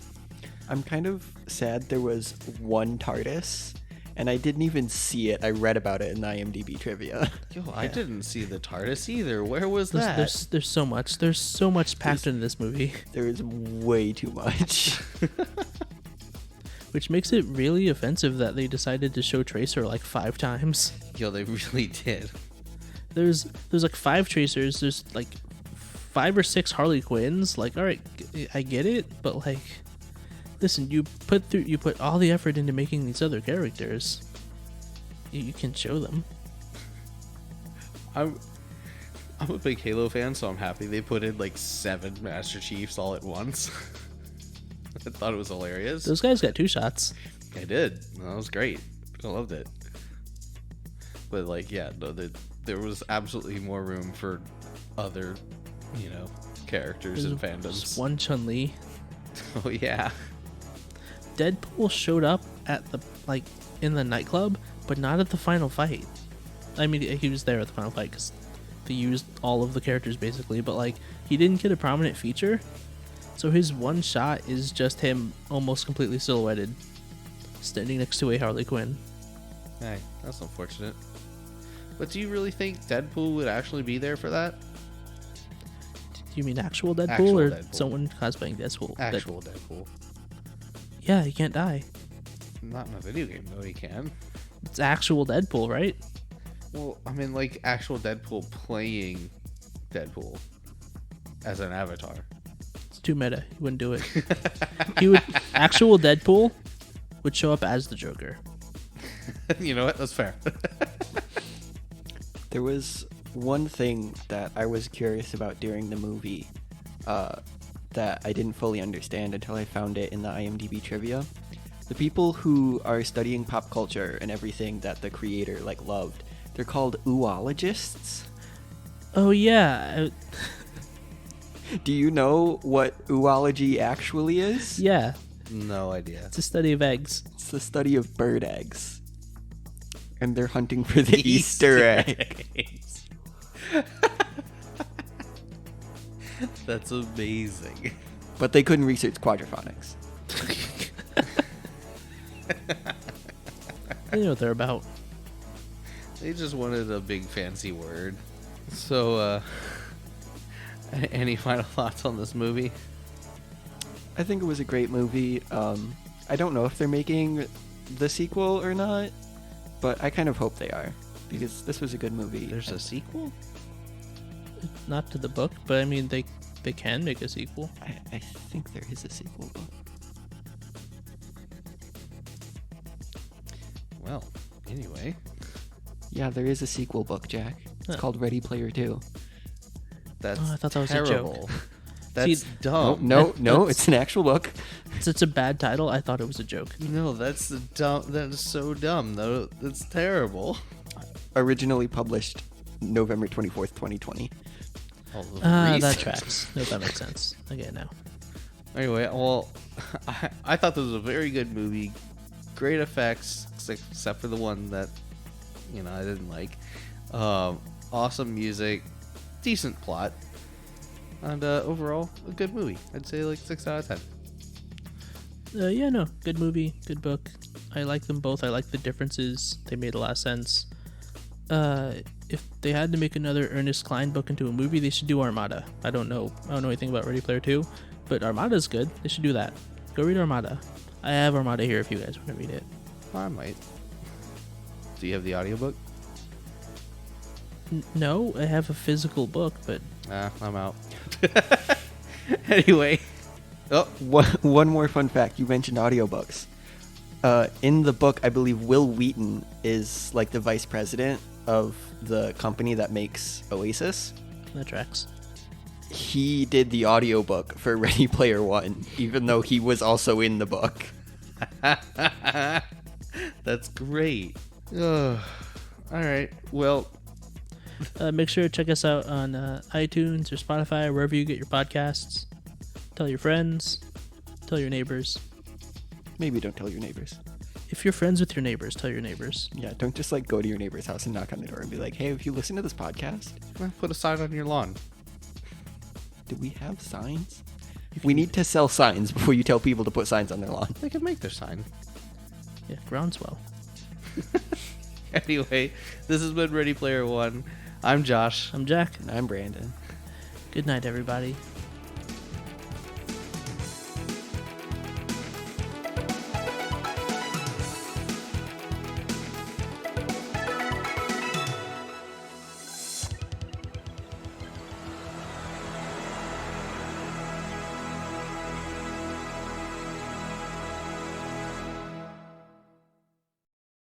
I'm kind of sad there was one TARDIS, and I didn't even see it. I read about it in the IMDb trivia. Yo, I didn't see the TARDIS either. Where was There's, that? there's so much. There's so much packed into this movie, There is way too much. which makes it really offensive that they decided to show Tracer like 5 times. Yo, they really did. There's like 5 Tracers. There's like 5 or 6 Harley Quinns. Like, all right, I get it, but like, listen, you put all the effort into making these other characters. You can show them. I'm a big Halo fan, so I'm happy they put in like 7 Master Chiefs all at once. I thought it was hilarious. Those guys got 2 shots. I did. That was great. I loved it. But like, yeah, no, there was absolutely more room for other, characters and There's fandoms. one Chun-Li. Oh yeah. Deadpool showed up at in the nightclub, but not at the final fight. I mean, he was there at the final fight because they used all of the characters basically, but like, he didn't get a prominent feature. So his one shot is just him almost completely silhouetted, standing next to a Harley Quinn. Hey, that's unfortunate. But do you really think Deadpool would actually be there for that? Do you mean actual Deadpool Actual or Deadpool. someone cosplaying Deadpool? Actual Deadpool. Yeah, he can't die. Not in a video game, though, he can. It's actual Deadpool, right? Well, I mean, like, actual Deadpool playing Deadpool as an avatar. It's too meta. He wouldn't do it. Actual Deadpool would show up as the Joker. You know what? That's fair. There was one thing that I was curious about during the movie that I didn't fully understand until I found it in the IMDb trivia. The people who are studying pop culture and everything that the creator loved, they're called oologists. Oh yeah, Do you know what oology actually is? yeah. No idea. It's a study of eggs. It's the study of bird eggs. And they're hunting for the Easter egg. eggs. That's amazing. But they couldn't research quadraphonics. They know what they're about. They just wanted a big fancy word. So, any final thoughts on this movie? I think it was a great movie. I don't know if they're making the sequel or not, but I kind of hope they are, because this was a good movie. There's a sequel? Not to the book, but I mean they can make a sequel. I think there is a sequel book. Well, anyway. Yeah, there is a sequel book, Jack. It's Huh. called Ready Player 2. That's Oh, I thought that was a joke. terrible. That's See, dumb. No, that's- it's an actual book. It's a bad title. I thought it was a joke. No, that's the dumb. That is so dumb, though. That's terrible. Originally published November 24th, 2020. Oh, That research. tracks. No, that makes sense. I get it now. Anyway, well, I thought this was a very good movie. Great effects, except for the one that, I didn't like. Awesome music, decent plot, and overall, a good movie. I'd say like 6 out of 10. Yeah, no, good movie, good book. I like them both. I like the differences. They made a lot of sense. If they had to make another Ernest Cline book into a movie, they should do Armada. I don't know anything about Ready Player 2, but Armada's good. They should do that. Go read Armada. I have Armada here if you guys want to read it. I might. Do you have the audiobook? No, I have a physical book, but I'm out. Anyway. Oh, One more fun fact. You mentioned audiobooks. In the book, I believe Will Wheaton is like the vice president of the company that makes Oasis. that tracks. He did the audiobook for Ready Player One, even though he was also in the book. That's great. Ugh. All right. Well, Make sure to check us out on iTunes or Spotify, wherever you get your podcasts. Tell your friends. Tell your neighbors. Maybe don't tell your neighbors. If you're friends with your neighbors, tell your neighbors. Yeah, don't just like go to your neighbor's house and knock on the door and be like, "Hey, if you listen to this podcast, put a sign on your lawn. do we have signs?" We need to sell signs before you tell people to put signs on their lawn. They can make their sign. Yeah, groundswell. Anyway, this has been Ready Player One. I'm Josh. I'm Jack. And I'm Brandon. Good night, everybody.